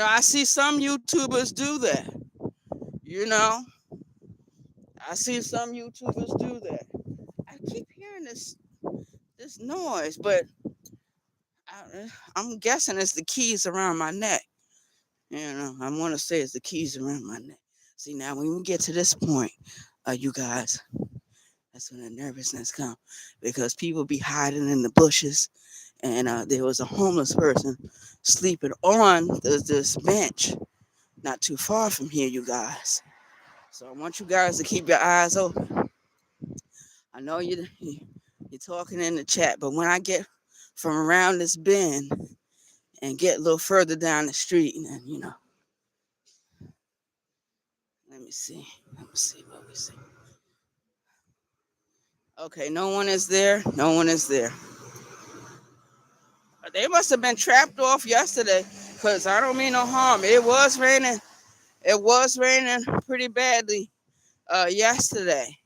I see some YouTubers do that. You know, I see some YouTubers do that. I keep hearing this noise, but I'm guessing it's the keys around my neck. I want to say it's the keys around my neck. See, now when we get to this point, you guys, that's when the nervousness comes, because people be hiding in the bushes, and there was a homeless person sleeping on this bench not too far from here, you guys. So I want you guys to keep your eyes open. I know you're talking in the chat, but when I get from around this bend and get a little further down the street, and let me see what we see. Okay, no one is there. No one is there. They must have been trapped off yesterday, because I don't mean no harm. It was raining. It was raining pretty badly yesterday.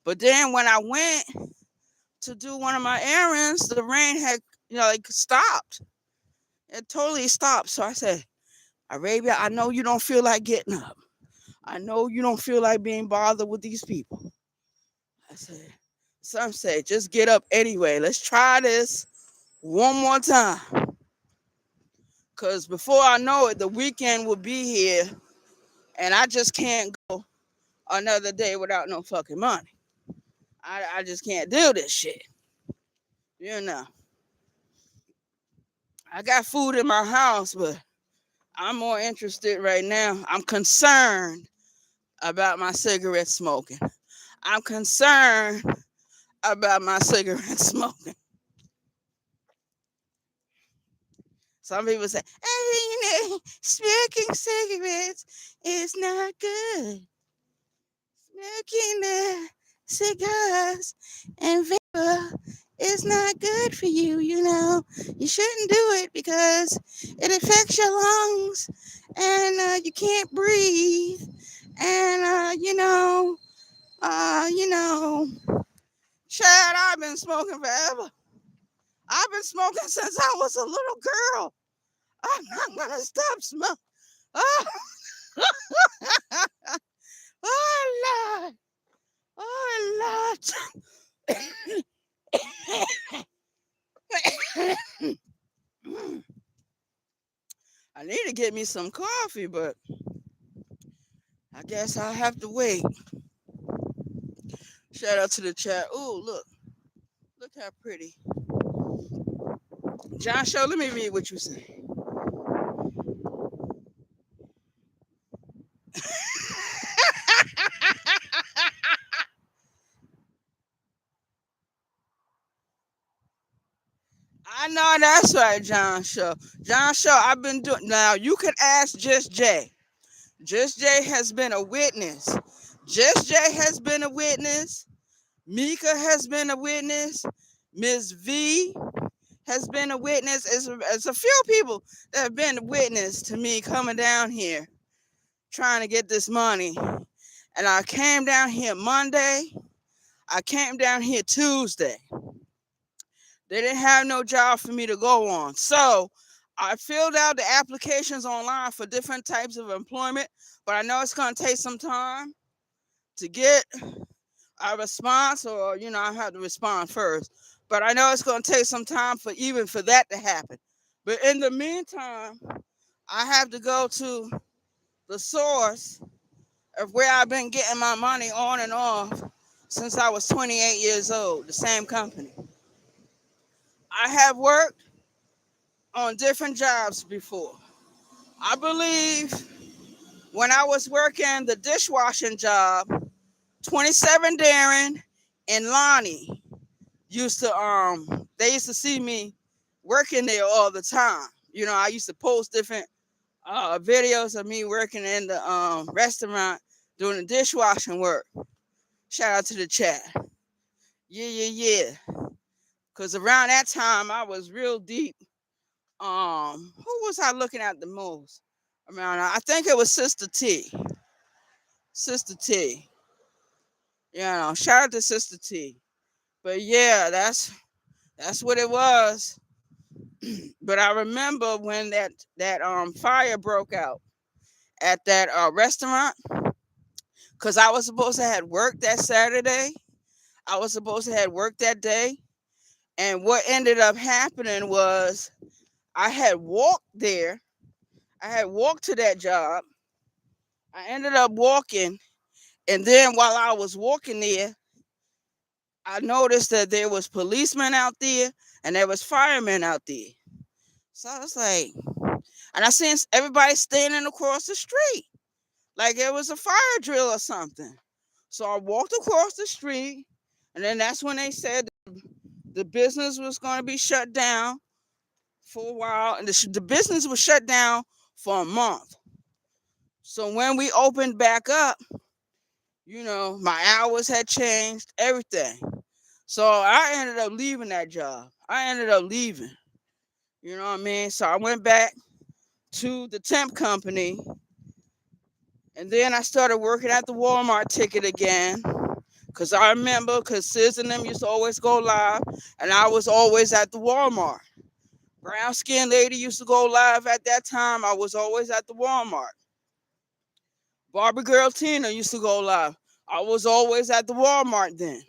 But then when I went to do one of my errands, the rain had, stopped. It totally stopped. So I said, Arabia, I know you don't feel like getting up. I know you don't feel like being bothered with these people. I said, some say, just get up anyway. Let's try this one more time. Because before I know it, the weekend will be here, and I just can't go another day without no fucking money. I just can't do this shit. I got food in my house, but I'm more interested right now. I'm concerned about my cigarette smoking. I'm concerned about my cigarette smoking. Some people say, hey, smoking cigarettes is not good. Smoking cigars and vapor is not good for you, You shouldn't do it because it affects your lungs, and you can't breathe. And, Chad, I've been smoking forever. I've been smoking since I was a little girl. I'm not going to stop smoking. Oh, oh, Lord. Oh, Lord. I need to get me some coffee, but I guess I'll have to wait. Shout out to the chat. Ooh, look how pretty. John Show, let me read what you say. I know that's right, John Show. John Show, I've been doing. Now you can ask Just Jay. Just Jay has been a witness. Just Jay has been a witness. Mika has been a witness. Ms. V has been a witness. It's a few people that have been a witness to me coming down here trying to get this money. And I came down here Monday. I came down here Tuesday. They didn't have no job for me to go on. So I filled out the applications online for different types of employment, but I know it's going to take some time to get a response, or, I have to respond first. But I know it's going to take some time for even for that to happen. But in the meantime, I have to go to the source of where I've been getting my money on and off since I was 28 years old, the same company. I have worked on different jobs before. I believe when I was working the dishwashing job, 27 Darren and Lonnie used to they used to see me working there all the time. I used to post different videos of me working in the restaurant doing the dishwashing work. Shout out to the chat. Yeah. Because around that time I was real deep. Who was I looking at the most? I think it was Sister T. Sister T. Shout out to Sister T. But yeah, that's what it was. But I remember when that fire broke out at that restaurant, because I was supposed to have worked that Saturday. I was supposed to have worked that day. And what ended up happening was I had walked there. I had walked to that job. I ended up walking. And then while I was walking there, I noticed that there was policemen out there and there was firemen out there. So I was like, and I seen everybody standing across the street like it was a fire drill or something. So I walked across the street, and then that's when they said the business was going to be shut down for a while, and the business was shut down for a month. So when we opened back up, my hours had changed, everything. So I ended up leaving that job. I ended up leaving. You know what I mean? So I went back to the temp company, and then I started working at the Walmart ticket again. Because I remember, because Sis and them used to always go live, and I was always at the Walmart. Brown Skin Lady used to go live at that time. I was always at the Walmart. Barbie Girl Tina used to go live. I was always at the Walmart then.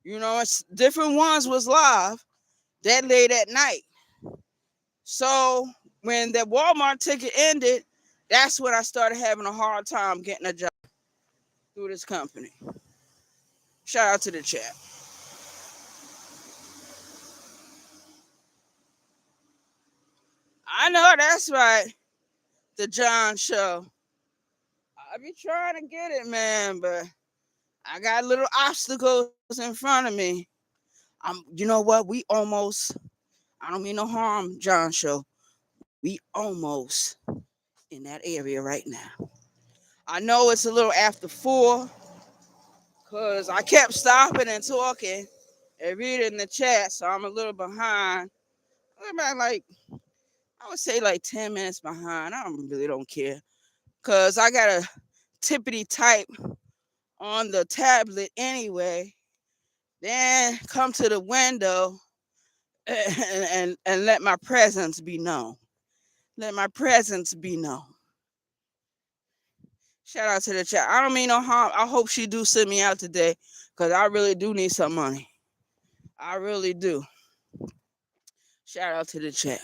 It's different ones was live that late at night. So when the Walmart ticket ended, that's when I started having a hard time getting a job through this company. Shout out to the chat. I know that's right. The John Show. I be trying to get it, man, but I got little obstacles in front of me. You know what? We almost, I don't mean no harm, John Show. We almost in that area right now. I know it's a little after 4 because I kept stopping and talking and reading the chat, so I'm a little behind. I'm about like, I would say like 10 minutes behind. I really don't care because I got a tippity type on the tablet anyway. Then come to the window and let my presence be known. Let my presence be known. Shout out to the chat. I don't mean no harm. I hope she do send me out today because I really do need some money. I really do. Shout out to the chat.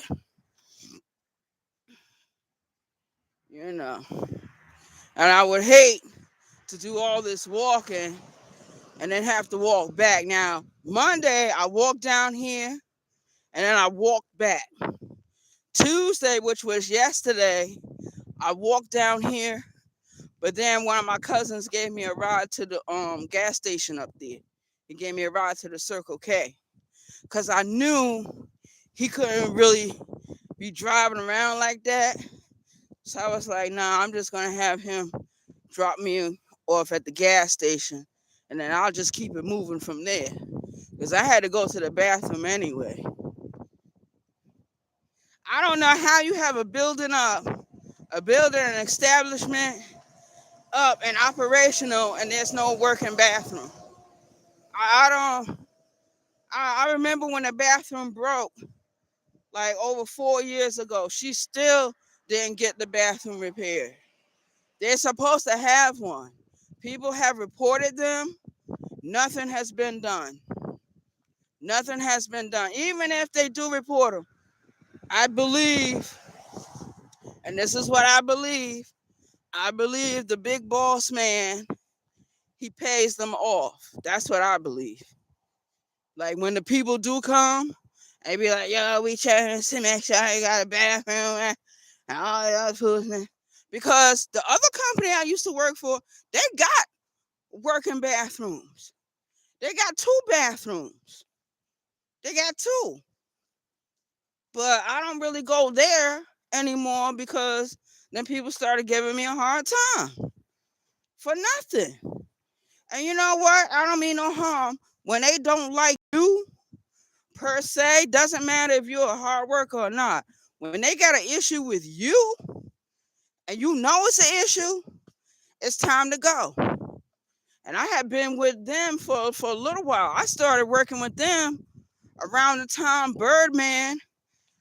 You know. And I would hate to do all this walking and then have to walk back. Now, Monday, I walked down here and then I walked back. Tuesday, which was yesterday, I walked down here, but then one of my cousins gave me a ride to the gas station up there. He gave me a ride to the Circle K because I knew he couldn't really be driving around like that. So I was like, nah, I'm just gonna have him drop me off at the gas station, and then I'll just keep it moving from there. Because I had to go to the bathroom anyway. I don't know how you have a building up, a building, an establishment up and operational, and there's no working bathroom. I don't. I remember when the bathroom broke, like over 4 years ago. She still didn't get the bathroom repaired. They're supposed to have one. People have reported them. Nothing has been done. Nothing has been done. Even if they do report them, I believe, and this is what I believe the big boss man, he pays them off. That's what I believe. Like when the people do come, they be like, yo, we checking to make sure I got a bathroom and all that other foolishness. Because the other company I used to work for, they got working bathrooms. They got 2 bathrooms. They got 2. But I don't really go there anymore because then people started giving me a hard time for nothing. And you know what? I don't mean no harm. When they don't like you per se, doesn't matter if you're a hard worker or not. When they got an issue with you and you know it's an issue, it's time to go. And I had been with them for a little while. I started working with them around the time Birdman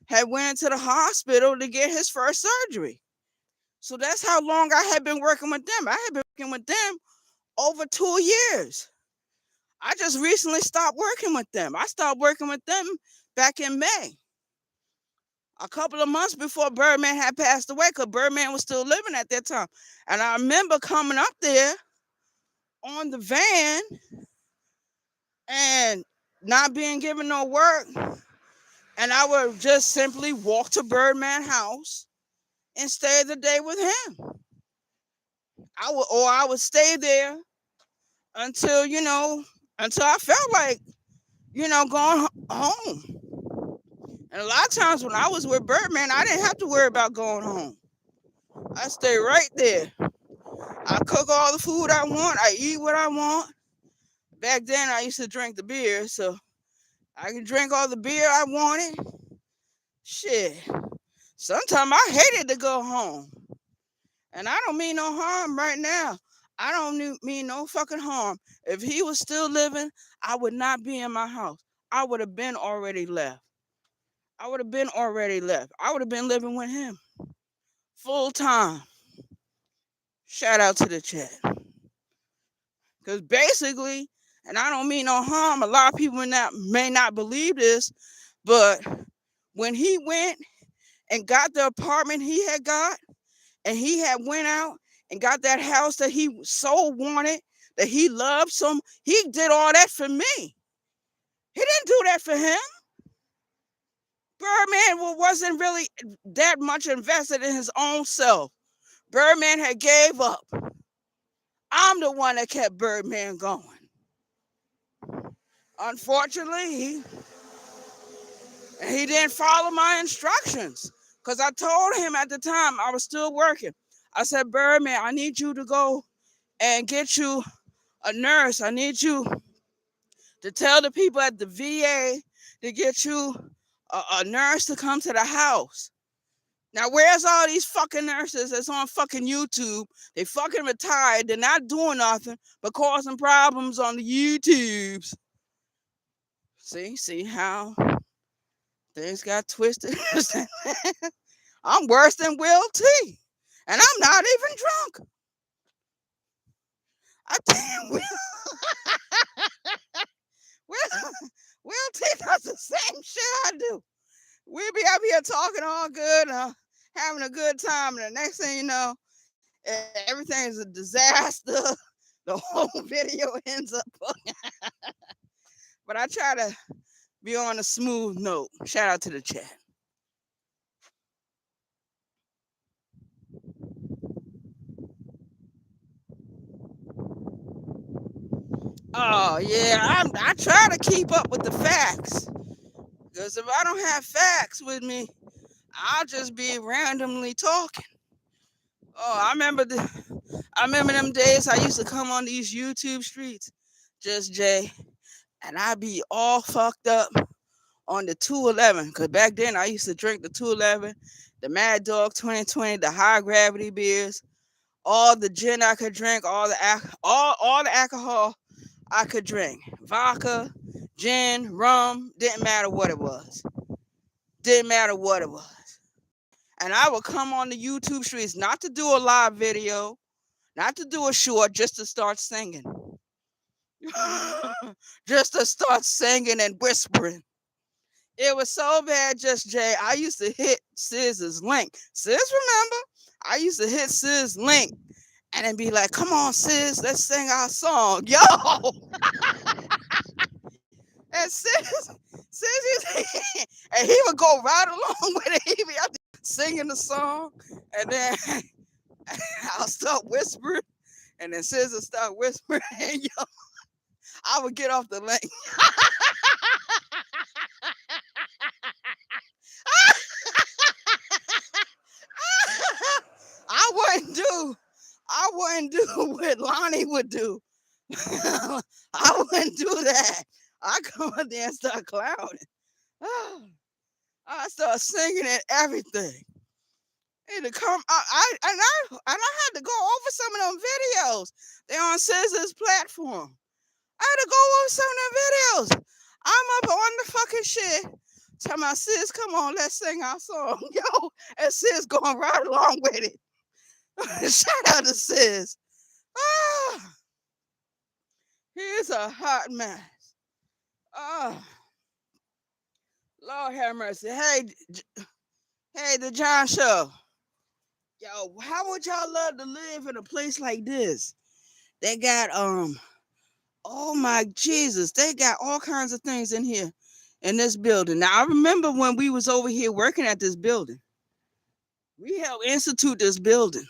had went into the hospital to get his first surgery. So that's how long I had been working with them. I had been working with them over 2 years. I just recently stopped working with them. I stopped working with them back in May, a couple of months before Birdman had passed away, because Birdman was still living at that time. And I remember coming up there on the van and not being given no work. And I would just simply walk to Birdman house and stay the day with him. I would stay there until, until I felt like, going home. And a lot of times when I was with Birdman, I didn't have to worry about going home. I stay right there. I cook all the food I want. I eat what I want. Back then, I used to drink the beer, so I can drink all the beer I wanted. Shit. Sometimes I hated to go home. And I don't mean no harm right now. I don't mean no fucking harm. If he was still living, I would not be in my house. I would have been already left. I would have been already left. I would have been living with him full time. Shout out to the chat. Because basically, and I don't mean no harm, a lot of people may not believe this, but when he went and got the apartment he had got, and he had went out and got that house that he so wanted, that he loved so, he did all that for me. He didn't do that for him. Birdman wasn't really that much invested in his own self. Birdman had gave up. I'm the one that kept Birdman going. Unfortunately, he didn't follow my instructions, because I told him at the time I was still working. I said, Birdman, I need you to go and get you a nurse. I need you to tell the people at the VA to get you a nurse to come to the house. Now, where's all these fucking nurses that's on fucking YouTube? They fucking retired. They're not doing nothing but causing problems on the YouTubes. See how things got twisted? I'm worse than Will T. And I'm not even drunk. I tell you, Will T does the same shit I do. We'll be up here talking all good, having a good time, and the next thing you know, everything is a disaster. The whole video ends up. But I try to be on a smooth note. Shout out to the chat. Oh yeah, I try to keep up with the facts. Because if I don't have facts with me, I'll just be randomly talking. Oh, I remember them days I used to come on these YouTube streets, just Jay, and I'd be all fucked up on the 211. Cause back then I used to drink the 211, the Mad Dog 2020, the high gravity beers, all the gin I could drink, all the alcohol I could drink. Vodka, gin, rum, didn't matter what it was. Didn't matter what it was. And I would come on the YouTube streets not to do a live video, not to do a short, just to start singing. Just to start singing and whispering. It was so bad, just Jay. I used to hit Siz's link. Sis, remember? I used to hit Siz's link and then be like, come on, Sis, let's sing our song. Yo! And and he would go right along with it. He'd be out there singing the song, and then I'll start whispering, and then Sis would start whispering, and yo, I would get off the link. I wouldn't do what Lonnie would do. I wouldn't do that. I come up there and start clowning. I start singing and everything. And to come, I had to go over some of them videos. They're on Scissor's platform. I had to go over some of them videos. I'm up on the fucking shit. Tell my sis, come on, let's sing our song. Yo, and sis going right along with it. Shout out to sis. Ah, here's a hot mess. Oh, Lord have mercy. Hey, the John Show. Yo, how would y'all love to live in a place like this? They got oh my Jesus, they got all kinds of things in here in this building. Now I remember when we was over here working at this building. We helped institute this building.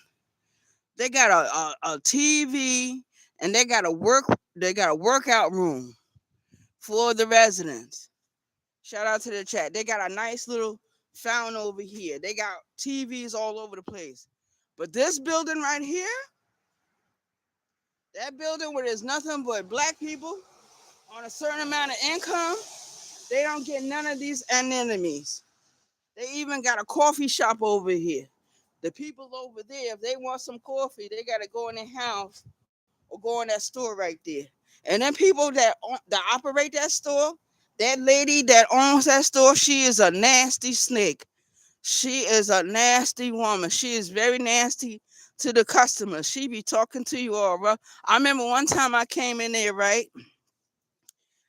They got a TV and they got a workout room for the residents. Shout out to the chat. They got a nice little fountain over here. They got TVs all over the place. But this building right here, that building where there's nothing but black people on a certain amount of income, they don't get none of these anemones. They even got a coffee shop over here. The people over there, if they want some coffee, they got to go in their house or go in that store right there. And then people that operate that store, that lady that owns that store, she is a nasty snake. She is a nasty woman. She is very nasty to the customers. She be talking to you all rough. I remember one time I came in there, right?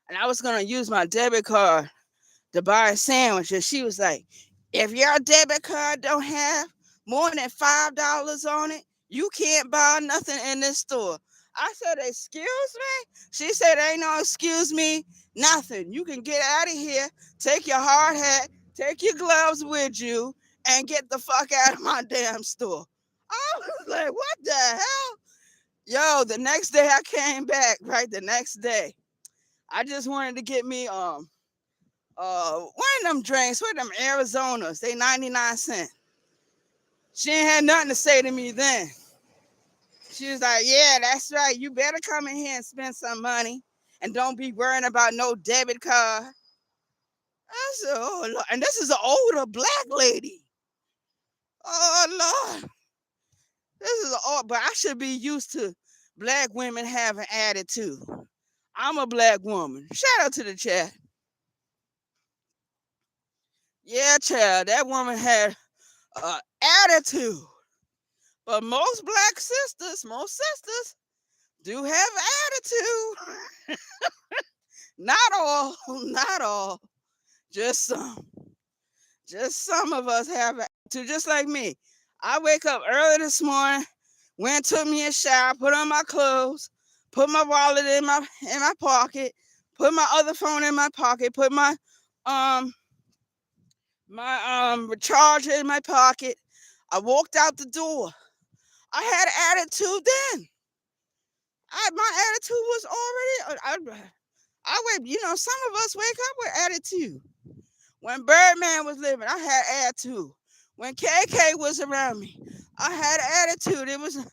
And I was going to use my debit card to buy a sandwich. And she was like, if your debit card don't have more than $5 on it, you can't buy nothing in this store. I said, excuse me? She said, ain't no excuse me, nothing. You can get out of here, take your hard hat, take your gloves with you, and get the fuck out of my damn store. I was like, what the hell? Yo, the next day I came back, right? The next day. I just wanted to get me one of them drinks, with them Arizonas. They 99 cents. She ain't had nothing to say to me then. She was like, yeah, that's right. You better come in here and spend some money and don't be worrying about no debit card. I said, oh, Lord. And this is an older black lady. Oh, Lord. This is old, but I should be used to black women having attitude. I'm a black woman. Shout out to the chat. Yeah, child, that woman had attitude. But most sisters do have attitude. Not all, not all. Just some. Just some of us have attitude, just like me. I wake up early this morning, went, took me a shower, put on my clothes, put my wallet in my pocket, put my other phone in my pocket, put um my charger in my pocket. I walked out the door. I had attitude then. My attitude was already. I wait. You know, some of us wake up with attitude. When Birdman was living, I had attitude. When KK was around me, I had attitude. It was nonstop.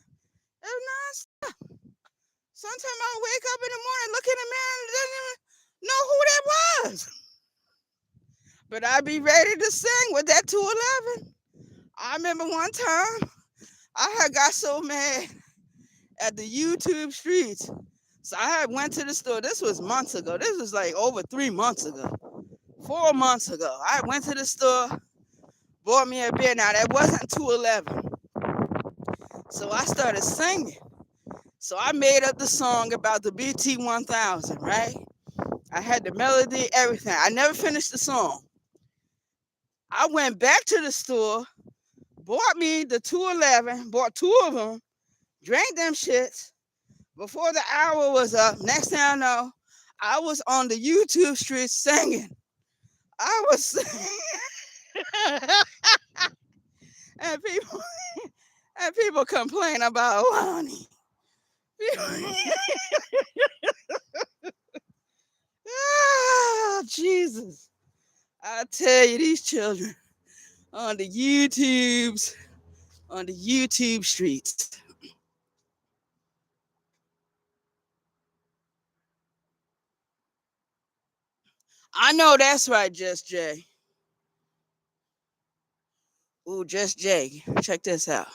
Sometimes I wake up in the morning, look in the mirror, and didn't even know who that was. But I be ready to sing with that 211. I remember one time I had got so mad at the YouTube streets. So I had went to the store. This was months ago. This was like over 3 months ago. 4 months ago. I went to the store, bought me a beer. Now that wasn't 211. So I started singing. So I made up the song about the BT 1000, right? I had the melody, everything. I never finished the song. I went back to the store, bought me the 211, bought 2 of them, drank them shits. Before the hour was up, next thing I know, I was on the YouTube street singing. I was singing. and people complain about Lonnie. Ah, Jesus. I tell you, these children on the YouTube streets. I know that's right, Just Jay. Ooh, Just Jay. Check this out.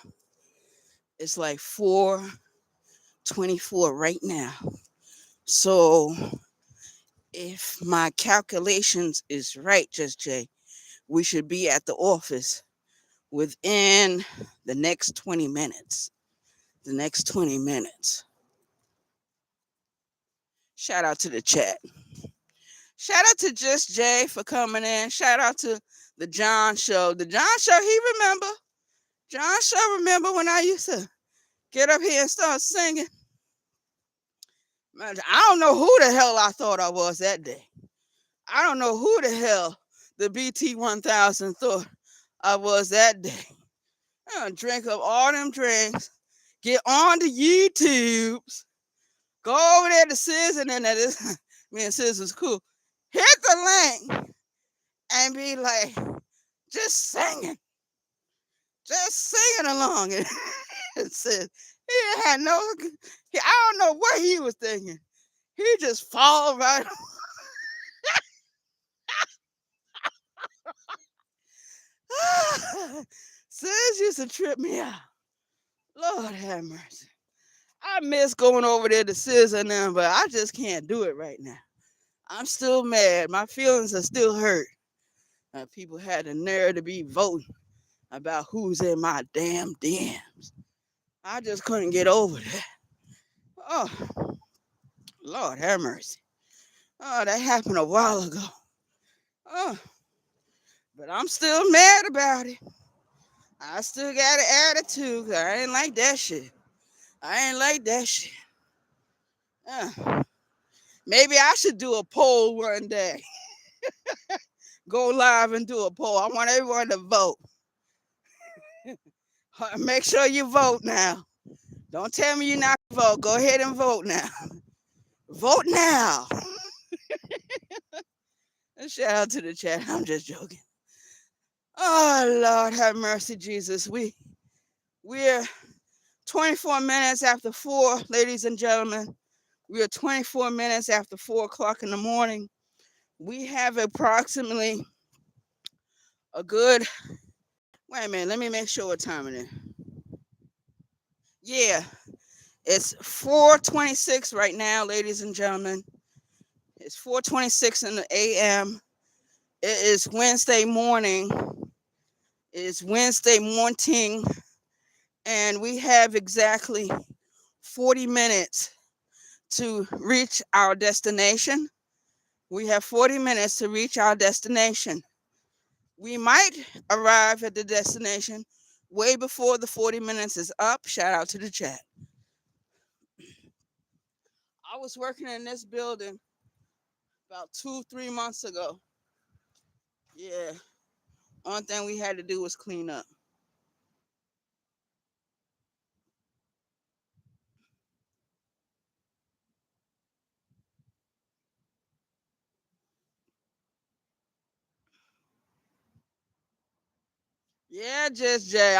It's like 4:24 right now. So if my calculations is right, Just Jay, we should be at the office within the next 20 minutes. The next 20 minutes. Shout out to the chat. Shout out to Just Jay for coming in. Shout out to the John Show. The John Show, he remember. John Show remember when I used to get up here and start singing. Man, I don't know who the hell I thought I was that day. I don't know who the hell the BT 1000 thought I was that day. I'm gonna drink up all them drinks, get on the YouTubes, go over there to Sis, and then me and Sis was cool. Hit the link and be like, just singing along. And Sis, he had no, I don't know what he was thinking. He just followed right on. Sis used to trip me out. Lord have mercy. I miss going over there to Sis and them, but I just can't do it right now. I'm still mad. My feelings are still hurt. People had the nerve to be voting about who's in my damn DMs. I just couldn't get over that. Oh, Lord have mercy. Oh, that happened a while ago. Oh, but I'm still mad about it. I still got an attitude. I ain't like that shit. Maybe I should do a poll one day. Go live and do a poll. I want everyone to vote. Make sure you vote now. Don't tell me you're not going to vote. Go ahead and vote now. Vote now. Shout out to the chat. I'm just joking. Oh, Lord have mercy, Jesus. We're 24 minutes after 4, ladies and gentlemen. We are 24 minutes after 4 o'clock in the morning. We have approximately a good, wait a minute, let me make sure what time it is. Yeah, it's 4:26 right now, ladies and gentlemen. It's 4:26 in the a.m. It is Wednesday morning. It's Wednesday morning, and we have exactly 40 minutes to reach our destination. We have 40 minutes to reach our destination. We might arrive at the destination way before the 40 minutes is up. Shout out to the chat. I was working in this building about 2, 3 months ago. Yeah. Only thing we had to do was clean up. Yeah, just Jay.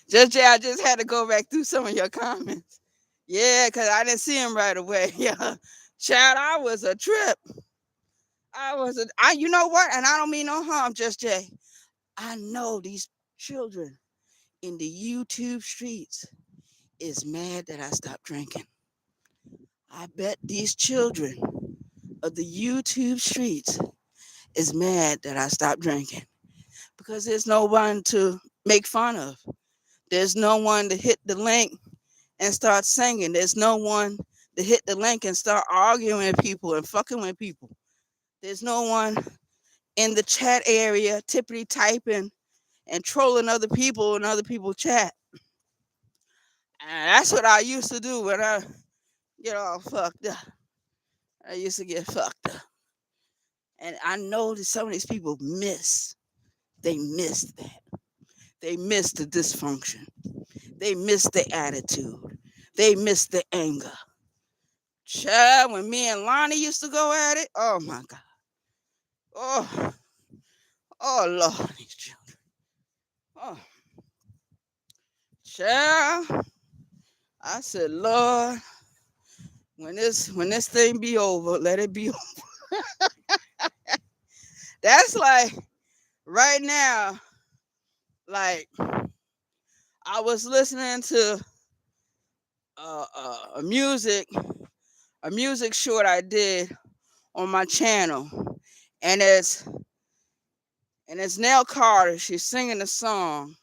Just Jay, I just had to go back through some of your comments. Yeah, because I didn't see him right away. Yeah. Child, I was a trip. You know what? And I don't mean no harm, just Jay. I know these children in the YouTube streets is mad that I stopped drinking. I bet these children of the YouTube streets is mad that I stopped drinking because there's no one to make fun of. There's no one to hit the link and start singing. There's no one to hit the link and start arguing with people and fucking with people. There's no one in the chat area tippity typing and trolling other people in other people's chat. And that's what I used to do when I get all fucked up. I used to get fucked up. And I know that some of these people they missed that. They missed the dysfunction. They missed the attitude. They missed the anger. Child, when me and Lonnie used to go at it, oh my God. Oh, oh Lord, these children. Oh, child. I said, Lord, when this thing be over, let it be over. That's like right now, like I was listening to a music short I did on my channel, and it's Nell Carter. She's singing the song,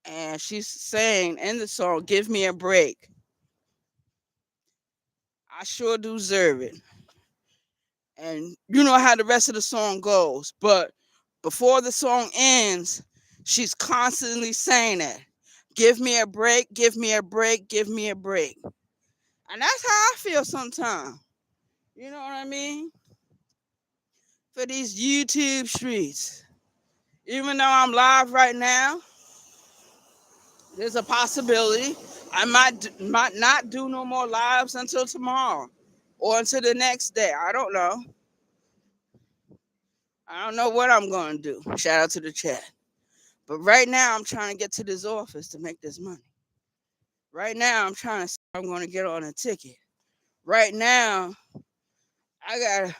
and she's saying in the song, "Give me a break. I sure do deserve it." And you know how the rest of the song goes, but before the song ends, she's constantly saying that. Give me a break, give me a break, give me a break. And that's how I feel sometimes. You know what I mean? For these YouTube streets. Even though I'm live right now, there's a possibility I might not do no more lives until tomorrow or until the next day. I don't know. I don't know what I'm going to do. Shout out to the chat. But right now, I'm trying to get to this office to make this money. Right now, I'm trying to see if I'm going to get on a ticket. Right now, I got to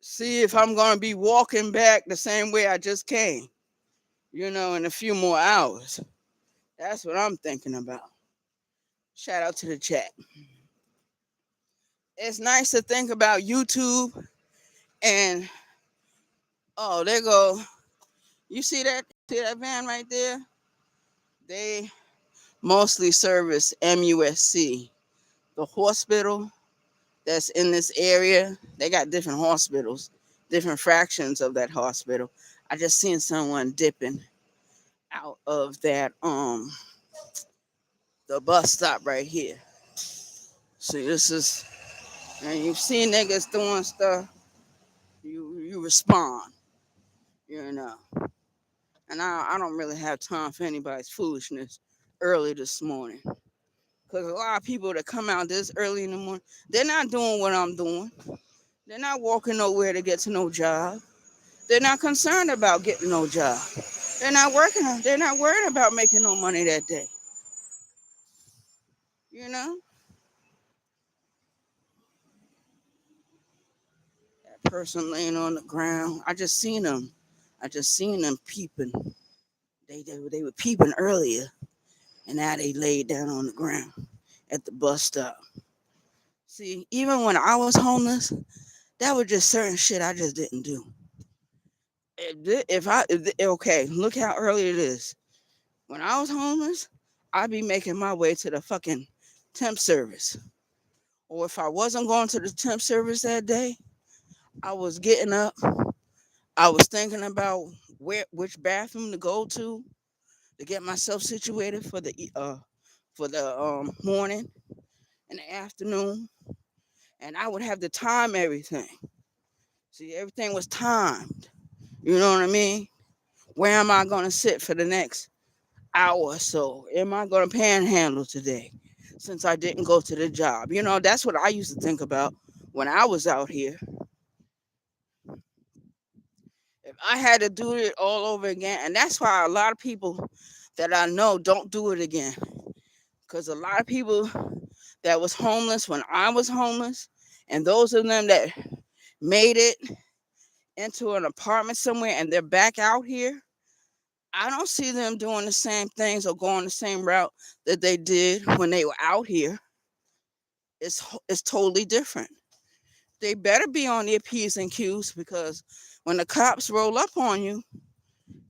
see if I'm going to be walking back the same way I just came, in a few more hours. That's what I'm thinking about. Shout out to the chat. It's nice to think about YouTube and, oh, there go. You see that? See that van right there? They mostly service MUSC, the hospital that's in this area. They got different hospitals, different fractions of that hospital. I just seen someone dipping out of that the bus stop right here. See, this is, and you've seen niggas doing stuff, you respond, you know. And I don't really have time for anybody's foolishness early this morning. Because a lot of people that come out this early in the morning, they're not doing what I'm doing. They're not walking nowhere to get to no job. They're not concerned about getting no job. They're not working. They're not worried about making no money that day. You know? That person laying on the ground. I just seen them. I just seen them peeping. They were peeping earlier, and now they laid down on the ground at the bus stop. See, even when I was homeless, that was just certain shit I just didn't do. Okay, look how early it is. When I was homeless, I'd be making my way to the fucking temp service. Or if I wasn't going to the temp service that day, I was getting up. I was thinking about which bathroom to go to get myself situated for the morning. in the afternoon, and I would have to time everything. See, everything was timed. You know what I mean? Where am I going to sit for the next hour or so? Am I going to panhandle today since I didn't go to the job? You know, that's what I used to think about when I was out here. If I had to do it all over again, and that's why a lot of people that I know don't do it again. Because a lot of people that was homeless when I was homeless, and those of them that made it into an apartment somewhere and they're back out here, I don't see them doing the same things or going the same route that they did when they were out here. It's totally different. They better be on their P's and Q's, because when the cops roll up on you,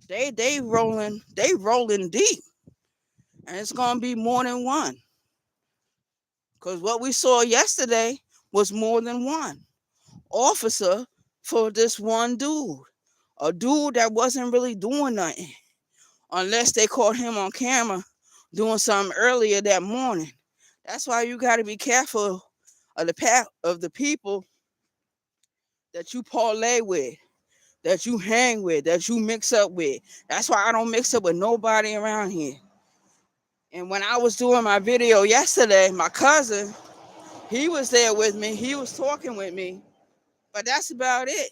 they rolling deep, and it's gonna be more than one. Because what we saw yesterday was more than one officer for this one dude, a dude that wasn't really doing nothing, unless they caught him on camera doing something earlier that morning. That's why you got to be careful of the people that you parlay with, that you hang with, that you mix up with. That's why I don't mix up with nobody around here. And when I was doing my video yesterday, my cousin, he was there with me. He was talking with me, but that's about it.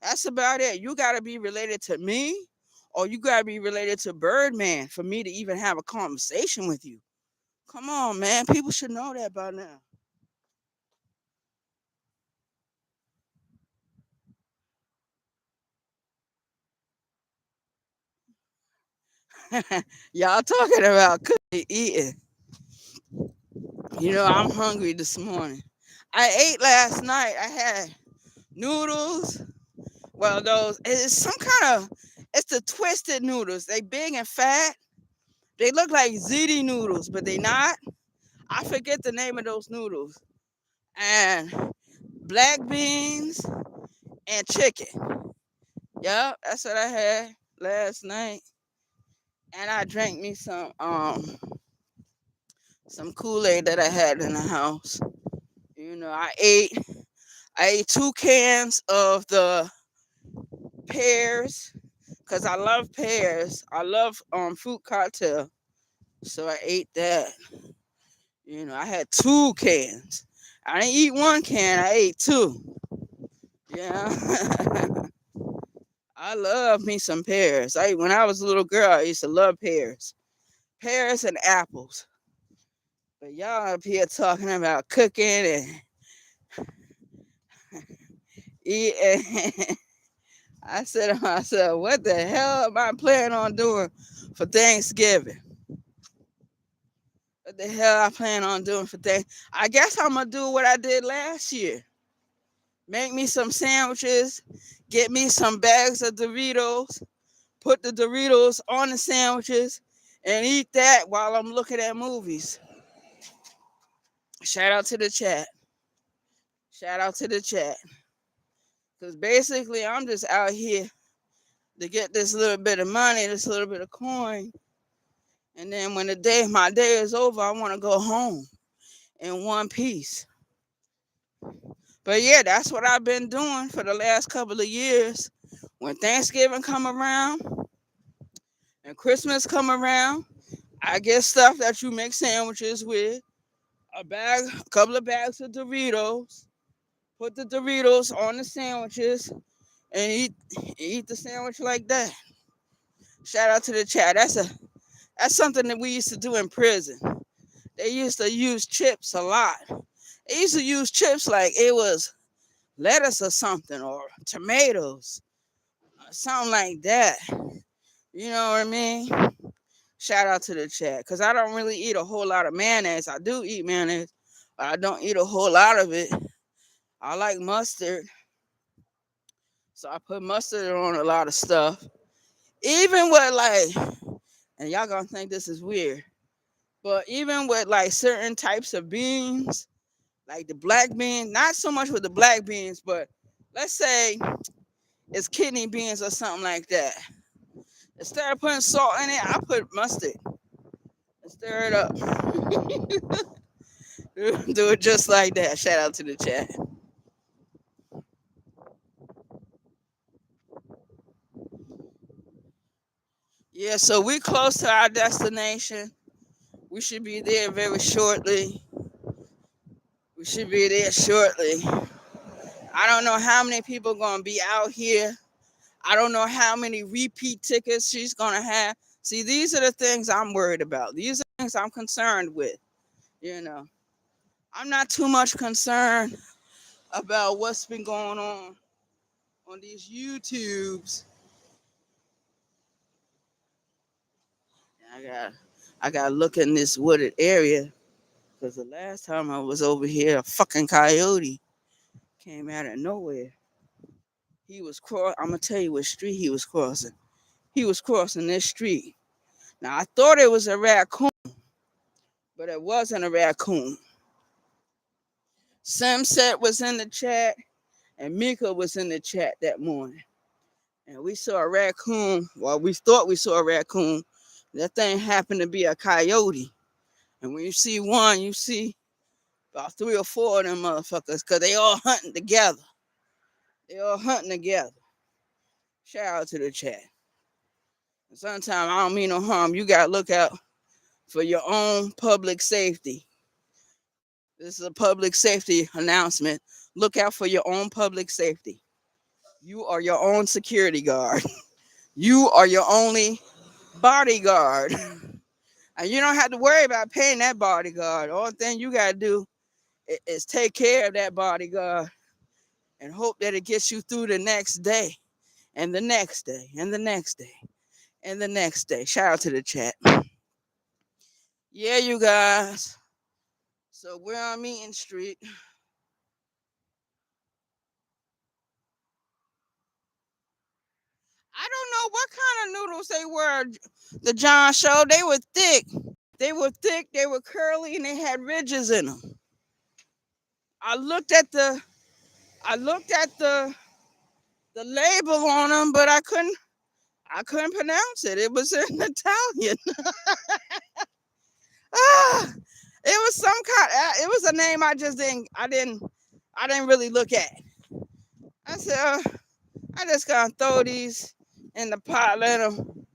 That's about it. You got to be related to me, or you got to be related to Birdman for me to even have a conversation with you. Come on, man. People should know that by now. Y'all talking about cooking, eating. You know, I'm hungry this morning. I ate last night. I had noodles. Well, it's some kind of, it's the twisted noodles. They big and fat. They look like ziti noodles, but they not. I forget the name of those noodles. And black beans and chicken. Yep, that's what I had last night. And I drank me some Kool-Aid that I had in the house. You know, I ate 2 cans of the pears, because I love pears. I love fruit cocktail. So I ate that. You know, I had 2 cans. I didn't eat 1 can, I ate 2. Yeah. I love me some pears. When I was a little girl, I used to love pears. Pears and apples. But y'all up here talking about cooking and eating. I said to myself, what the hell am I planning on doing for Thanksgiving? What the hell I plan on doing for Thanksgiving? I guess I'm going to do what I did last year. Make me some sandwiches, get me some bags of Doritos, put the Doritos on the sandwiches, and eat that while I'm looking at movies. Shout out to the chat. Shout out to the chat. Because basically, I'm just out here to get this little bit of money, this little bit of coin. And then when my day is over, I want to go home in one piece. But yeah, that's what I've been doing for the last couple of years. When Thanksgiving come around and Christmas come around, I get stuff that you make sandwiches with, a couple of bags of Doritos, put the Doritos on the sandwiches, and eat the sandwich like that. Shout out to the chat. That's something that we used to do in prison. They used to use chips a lot. They used to use chips like it was lettuce or something, or tomatoes, or something like that. You know what I mean? Shout out to the chat, because I don't really eat a whole lot of mayonnaise. I do eat mayonnaise, but I don't eat a whole lot of it. I like mustard, so I put mustard on a lot of stuff. Even with and y'all gonna think this is weird, but even with like certain types of beans, like the black beans, not so much with the black beans, but let's say it's kidney beans or something like that. Instead of putting salt in it, I put mustard. Stir it up. Do it just like that. Shout out to the chat. Yeah, so we're close to our destination. We should be there very shortly. We should be there shortly. I don't know how many people going to be out here. I don't know how many repeat tickets she's going to have. See, these are the things I'm worried about. These are things I'm concerned with. You know, I'm not too much concerned about what's been going on these YouTubes. I got to look in this wooded area because the last time I was over here, a fucking coyote came out of nowhere. He was I'm gonna tell you what street he was crossing. He was crossing this street. Now I thought it was a raccoon, but it wasn't a raccoon. Simset was in the chat and Mika was in the chat that morning. And we saw a raccoon. Well, we thought we saw a raccoon. That thing happened to be a coyote. And when you see one, you see about 3 or 4 of them motherfuckers, because they all hunting together. They all hunting together. Shout out to the chat. Sometimes I don't mean no harm. You got to look out for your own public safety. This is a public safety announcement. Look out for your own public safety. You are your own security guard. You are your only bodyguard. And you don't have to worry about paying that bodyguard. All thing you got to do is take care of that bodyguard and hope that it gets you through the next day and the next day and the next day and the next day. Shout out to the chat. Yeah, you guys. So we're on Meeting Street. I don't know what kind of noodles they were. The John Show, they were thick. They were thick, they were curly, and they had ridges in them. I looked at the label on them, but I couldn't pronounce it. It was in Italian. It was some kind. It was a name I didn't really look at. I said, I just gonna throw these in the pot, let them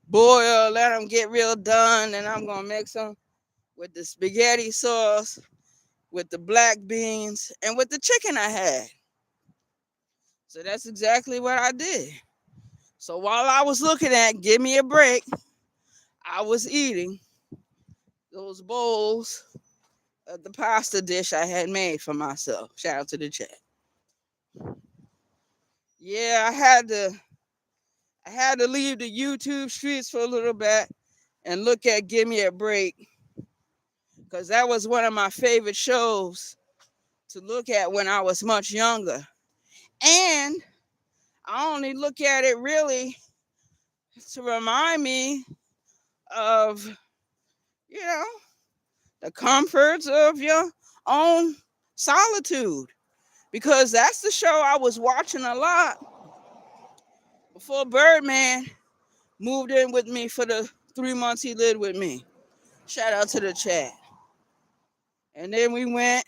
boil, let them get real done, and I'm gonna mix them with the spaghetti sauce, with the black beans, and with the chicken I had. So that's exactly what I did. So while I was looking at Give Me a Break, I was eating those bowls of the pasta dish I had made for myself. Shout out to the chat. Yeah, I had to leave the YouTube streets for a little bit and look at Give Me a Break, because that was one of my favorite shows to look at when I was much younger. And I only look at it really to remind me of, you know, the comforts of your own solitude, because that's the show I was watching a lot before Birdman moved in with me for the 3 months he lived with me. Shout out to the chat. And then we went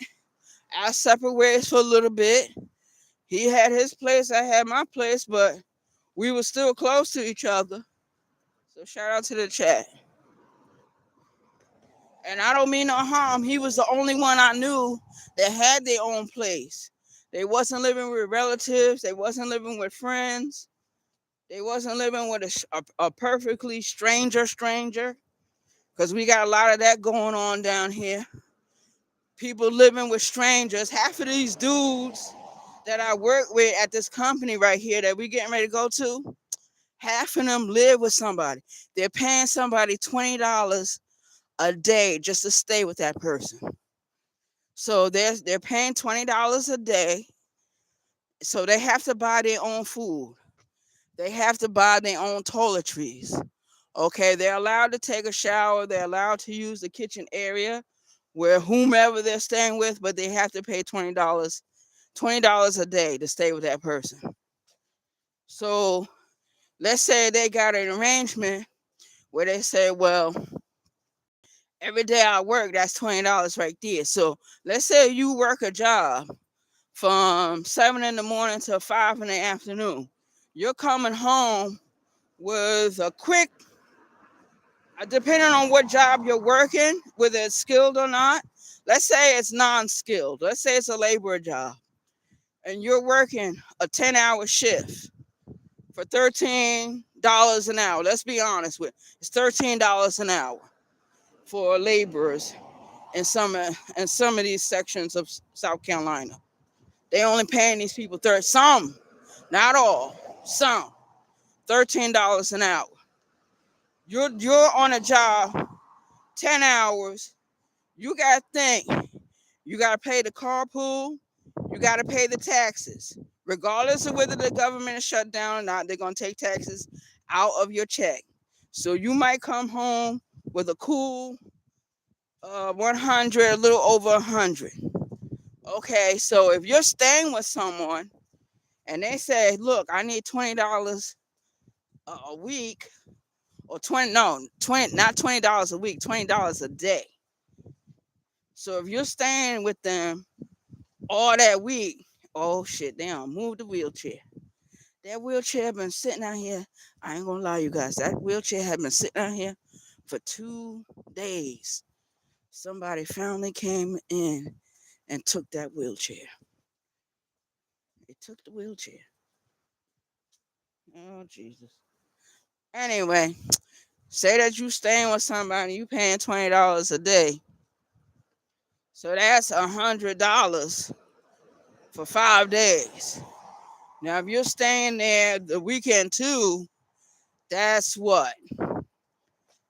our separate ways for a little bit. He had his place, I had my place, but we were still close to each other. So shout out to the chat. And I don't mean no harm. He was the only one I knew that had their own place. They wasn't living with relatives. They wasn't living with friends. They wasn't living with a perfectly stranger. Because we got a lot of that going on down here. People living with strangers. Half of these dudes that I work with at this company right here that we getting ready to go to, half of them live with somebody. They're paying somebody $20 a day just to stay with that person. So they're paying $20 a day. So they have to buy their own food. They have to buy their own toiletries. Okay, they're allowed to take a shower. They're allowed to use the kitchen area where whomever they're staying with, but they have to pay $20 a day to stay with that person. So let's say they got an arrangement where they say, well, Every day I work, that's $20 right there. So let's say you work a job from 7 in the morning to 5 in the afternoon. You're coming home with a quick, depending on what job you're working, whether it's skilled or not. Let's say it's non-skilled. Let's say it's a labor job, and you're working a 10-hour shift for $13 an hour. Let's be honest with it. It's $13 an hour for laborers in some of these sections of South Carolina. They only paying these people some, not all, some $13 an hour. You're on a job 10 hours. You gotta think. You gotta pay the carpool. You gotta pay the taxes. Regardless of whether the government is shut down or not, they're gonna take taxes out of your check. So you might come home with a cool 100, a little over 100. Okay, so if you're staying with someone and they say, look, I need $20 a week, or 20, no, 20, not $20 a week, $20 a day. So if you're staying with them all that week, oh shit, they don't move the wheelchair. That wheelchair been sitting out here. I ain't gonna lie, you guys. That wheelchair had been sitting out here for 2 days. Somebody finally came in and took that wheelchair. They took the wheelchair. Oh Jesus. Anyway, say that you staying with somebody, you paying $20 a day. So that's $100 for 5 days. Now, if you're staying there the weekend too, that's what?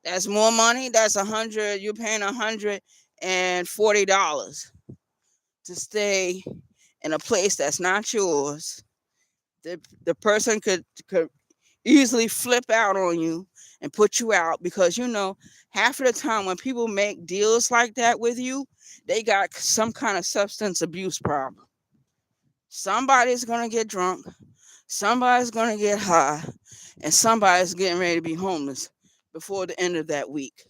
That's more money. That's 100. You're paying $140 to stay in a place that's not yours. The person could easily flip out on you and put you out, because half of the time when people make deals like that with you, they got some kind of substance abuse problem. Somebody's gonna get drunk, somebody's gonna get high, and somebody's getting ready to be homeless before the end of that week.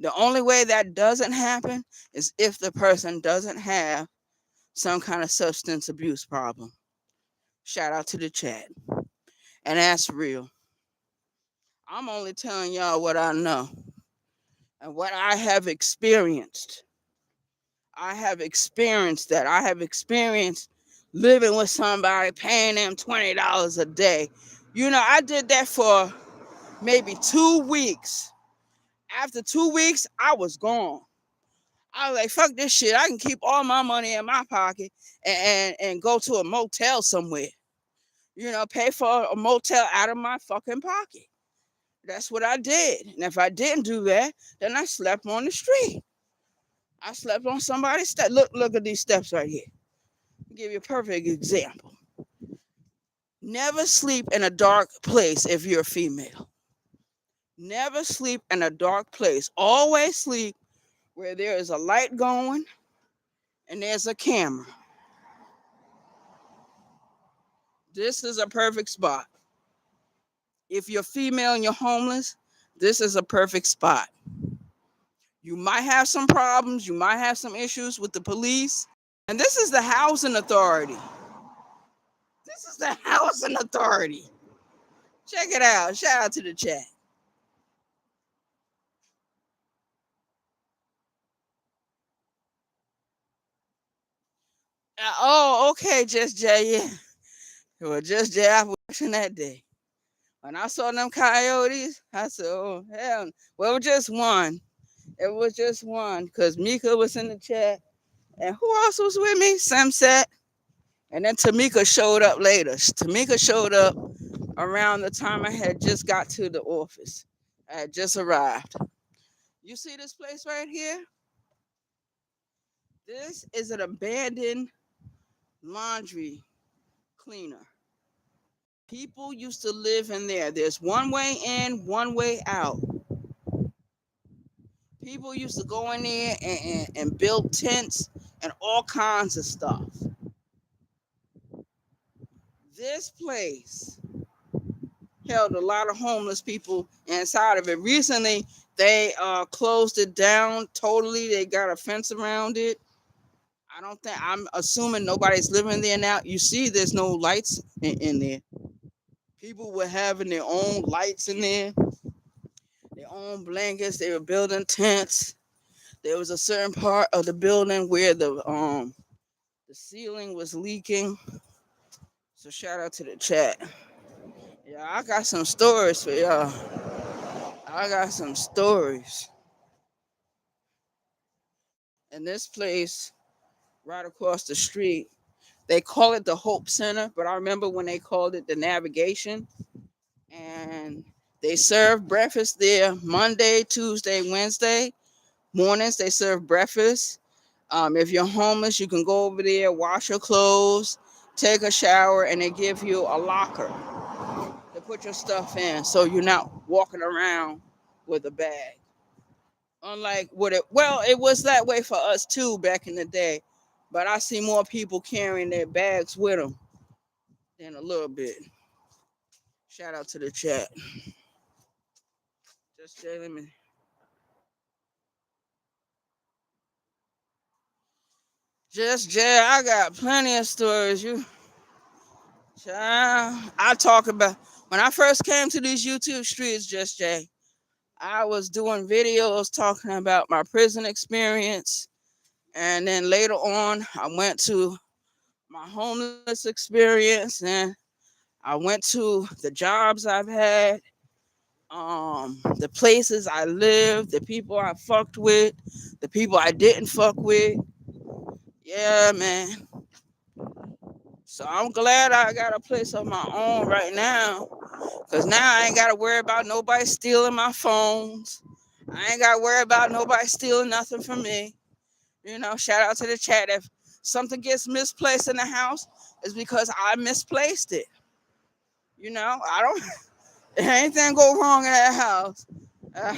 The only way that doesn't happen is if the person doesn't have some kind of substance abuse problem. Shout out to the chat. And that's real. I'm only telling y'all what I know and what I have experienced. I have experienced that. I have experienced living with somebody, paying them $20 a day. I did that for maybe 2 weeks. After 2 weeks, I was gone. I was like, fuck this shit. I can keep all my money in my pocket and go to a motel somewhere. Pay for a motel out of my fucking pocket. That's what I did. And if I didn't do that, then I slept on the street. I slept on somebody's step. Look at these steps right here. I'll give you a perfect example. Never sleep in a dark place if you're a female. Never sleep in a dark place. Always sleep where there is a light going and there's a camera. This is a perfect spot. If you're female and you're homeless, this is a perfect spot. You might have some problems. You might have some issues with the police. And this is the housing authority. This is the housing authority. Check it out. Shout out to the chat. Oh, okay, Just Jay. Yeah. Well, Just Jay, I was watching that day. When I saw them coyotes, I said, oh, hell. Well, it was just one. It was just one, because Mika was in the chat. And who else was with me? Samset. And then Tamika showed up later. Tamika showed up around the time I had just got to the office. I had just arrived. You see this place right here? This is an abandoned laundry cleaner. People used to live in there. There's one way in, one way out. People used to go in there and build tents and all kinds of stuff. This place held a lot of homeless people inside of it. Recently, They closed it down totally. They got a fence around it. I don't think I'm assuming nobody's living there now. You see, there's no lights in there. People were having their own lights in there, their own blankets. They were building tents. There was a certain part of the building where the ceiling was leaking. So shout out to the chat. Yeah, I got some stories for y'all. I got some stories. And this place right across the street, they call it the Hope Center, but I remember when they called it the Navigation. And they serve breakfast there Monday, Tuesday, Wednesday mornings. They serve breakfast. If you're homeless, you can go over there, wash your clothes, take a shower, and they give you a locker to put your stuff in, so you're not walking around with a bag. Unlike what it was that way for us too back in the day, but I see more people carrying their bags with them than a little bit. Shout out to the chat. Just Jay, let me. Just Jay, I got plenty of stories. I talk about when I first came to these YouTube streets. Just Jay, I was doing videos talking about my prison experience, and then later on, I went to my homeless experience, and I went to the jobs I've had, the places I lived, the people I fucked with, the people I didn't fuck with. Yeah, man. So I'm glad I got a place of my own right now, cause now I ain't gotta worry about nobody stealing my phones. I ain't gotta worry about nobody stealing nothing from me. Shout out to the chat. If something gets misplaced in the house, it's because I misplaced it. I don't. If anything go wrong in that house,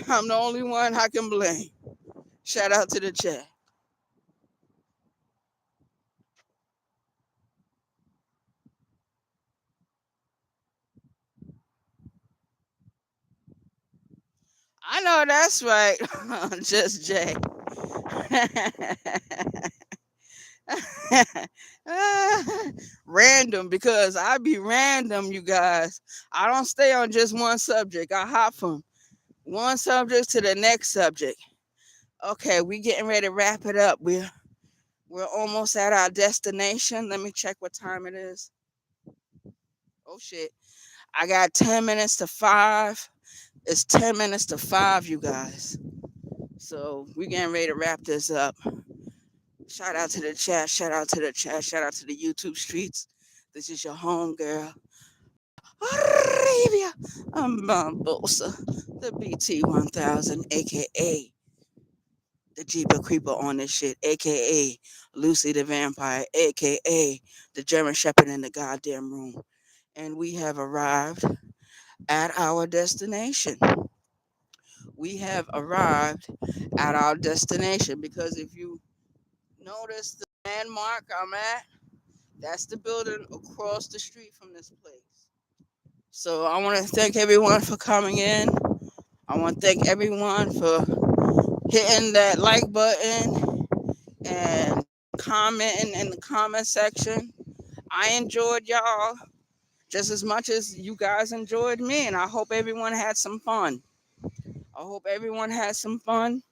I'm the only one I can blame. Shout out to the chat. I know that's right. Just Jay. Random, because I be random, you guys. I don't stay on just one subject. I hop from one subject to the next subject. Okay, we getting ready to wrap it up. We're almost at our destination. Let me check what time it is. Oh shit. I got 10 minutes to 5. It's 10 minutes to 5, you guys. So we getting ready to wrap this up. Shout out to the chat. Shout out to the chat. Shout out to the YouTube streets. This is your home girl, Arabia Bambosa, the BT1000, aka the Jeeper Creeper on this shit, aka Lucy the Vampire, aka the German Shepherd in the goddamn room. And we have arrived at our destination. We have arrived at our destination, because if you notice the landmark I'm at, that's the building across the street from this place. So I want to thank everyone for coming in. I want to thank everyone for hitting that like button and commenting in the comment section. I enjoyed y'all just as much as you guys enjoyed me, and I hope everyone had some fun. I hope everyone had some fun.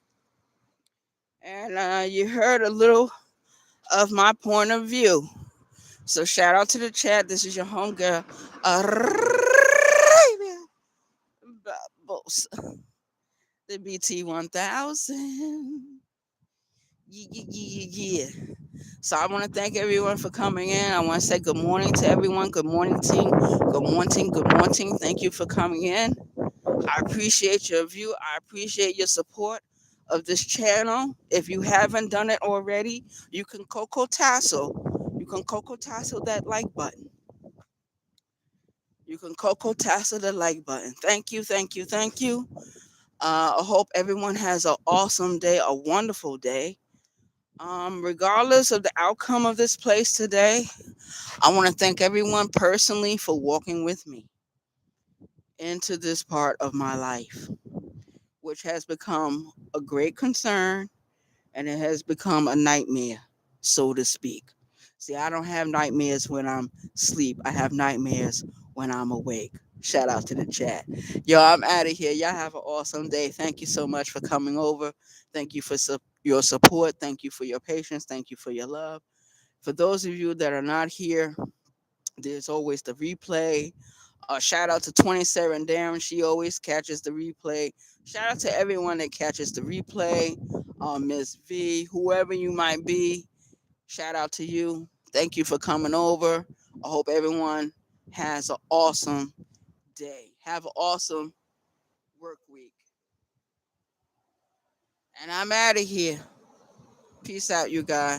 And you heard a little of my point of view. So shout out to the chat. This is your home girl, Arabia Barbosa, the BT1000. Yeah, yeah, yeah, yeah. So I want to thank everyone for coming in. I want to say good morning to everyone. Good morning, team. Good morning. Good morning. Thank you for coming in. I appreciate your view. I appreciate your support of this channel. If you haven't done it already, you can Coco Tassel. You can Coco Tassel that like button. You can Coco Tassel the like button. Thank you. Thank you. Thank you. I hope everyone has an awesome day, a wonderful day. Regardless of the outcome of this place today, I want to thank everyone personally for walking with me into this part of my life, which has become a great concern and it has become a nightmare, so to speak. See, I don't have nightmares when I'm asleep. I have nightmares when I'm awake. Shout out to the chat. Yo, I'm out of here. Y'all have an awesome day. Thank you so much for coming over. Thank you for your support. Thank you for your patience. Thank you for your love. For those of you that are not here, there's always the replay. Shout out to 27 Darren. She always catches the replay. Shout out to everyone that catches the replay. Miss V, whoever you might be, shout out to you. Thank you for coming over. I hope everyone has an awesome day. Have an awesome work week. And I'm out of here. Peace out, you guys.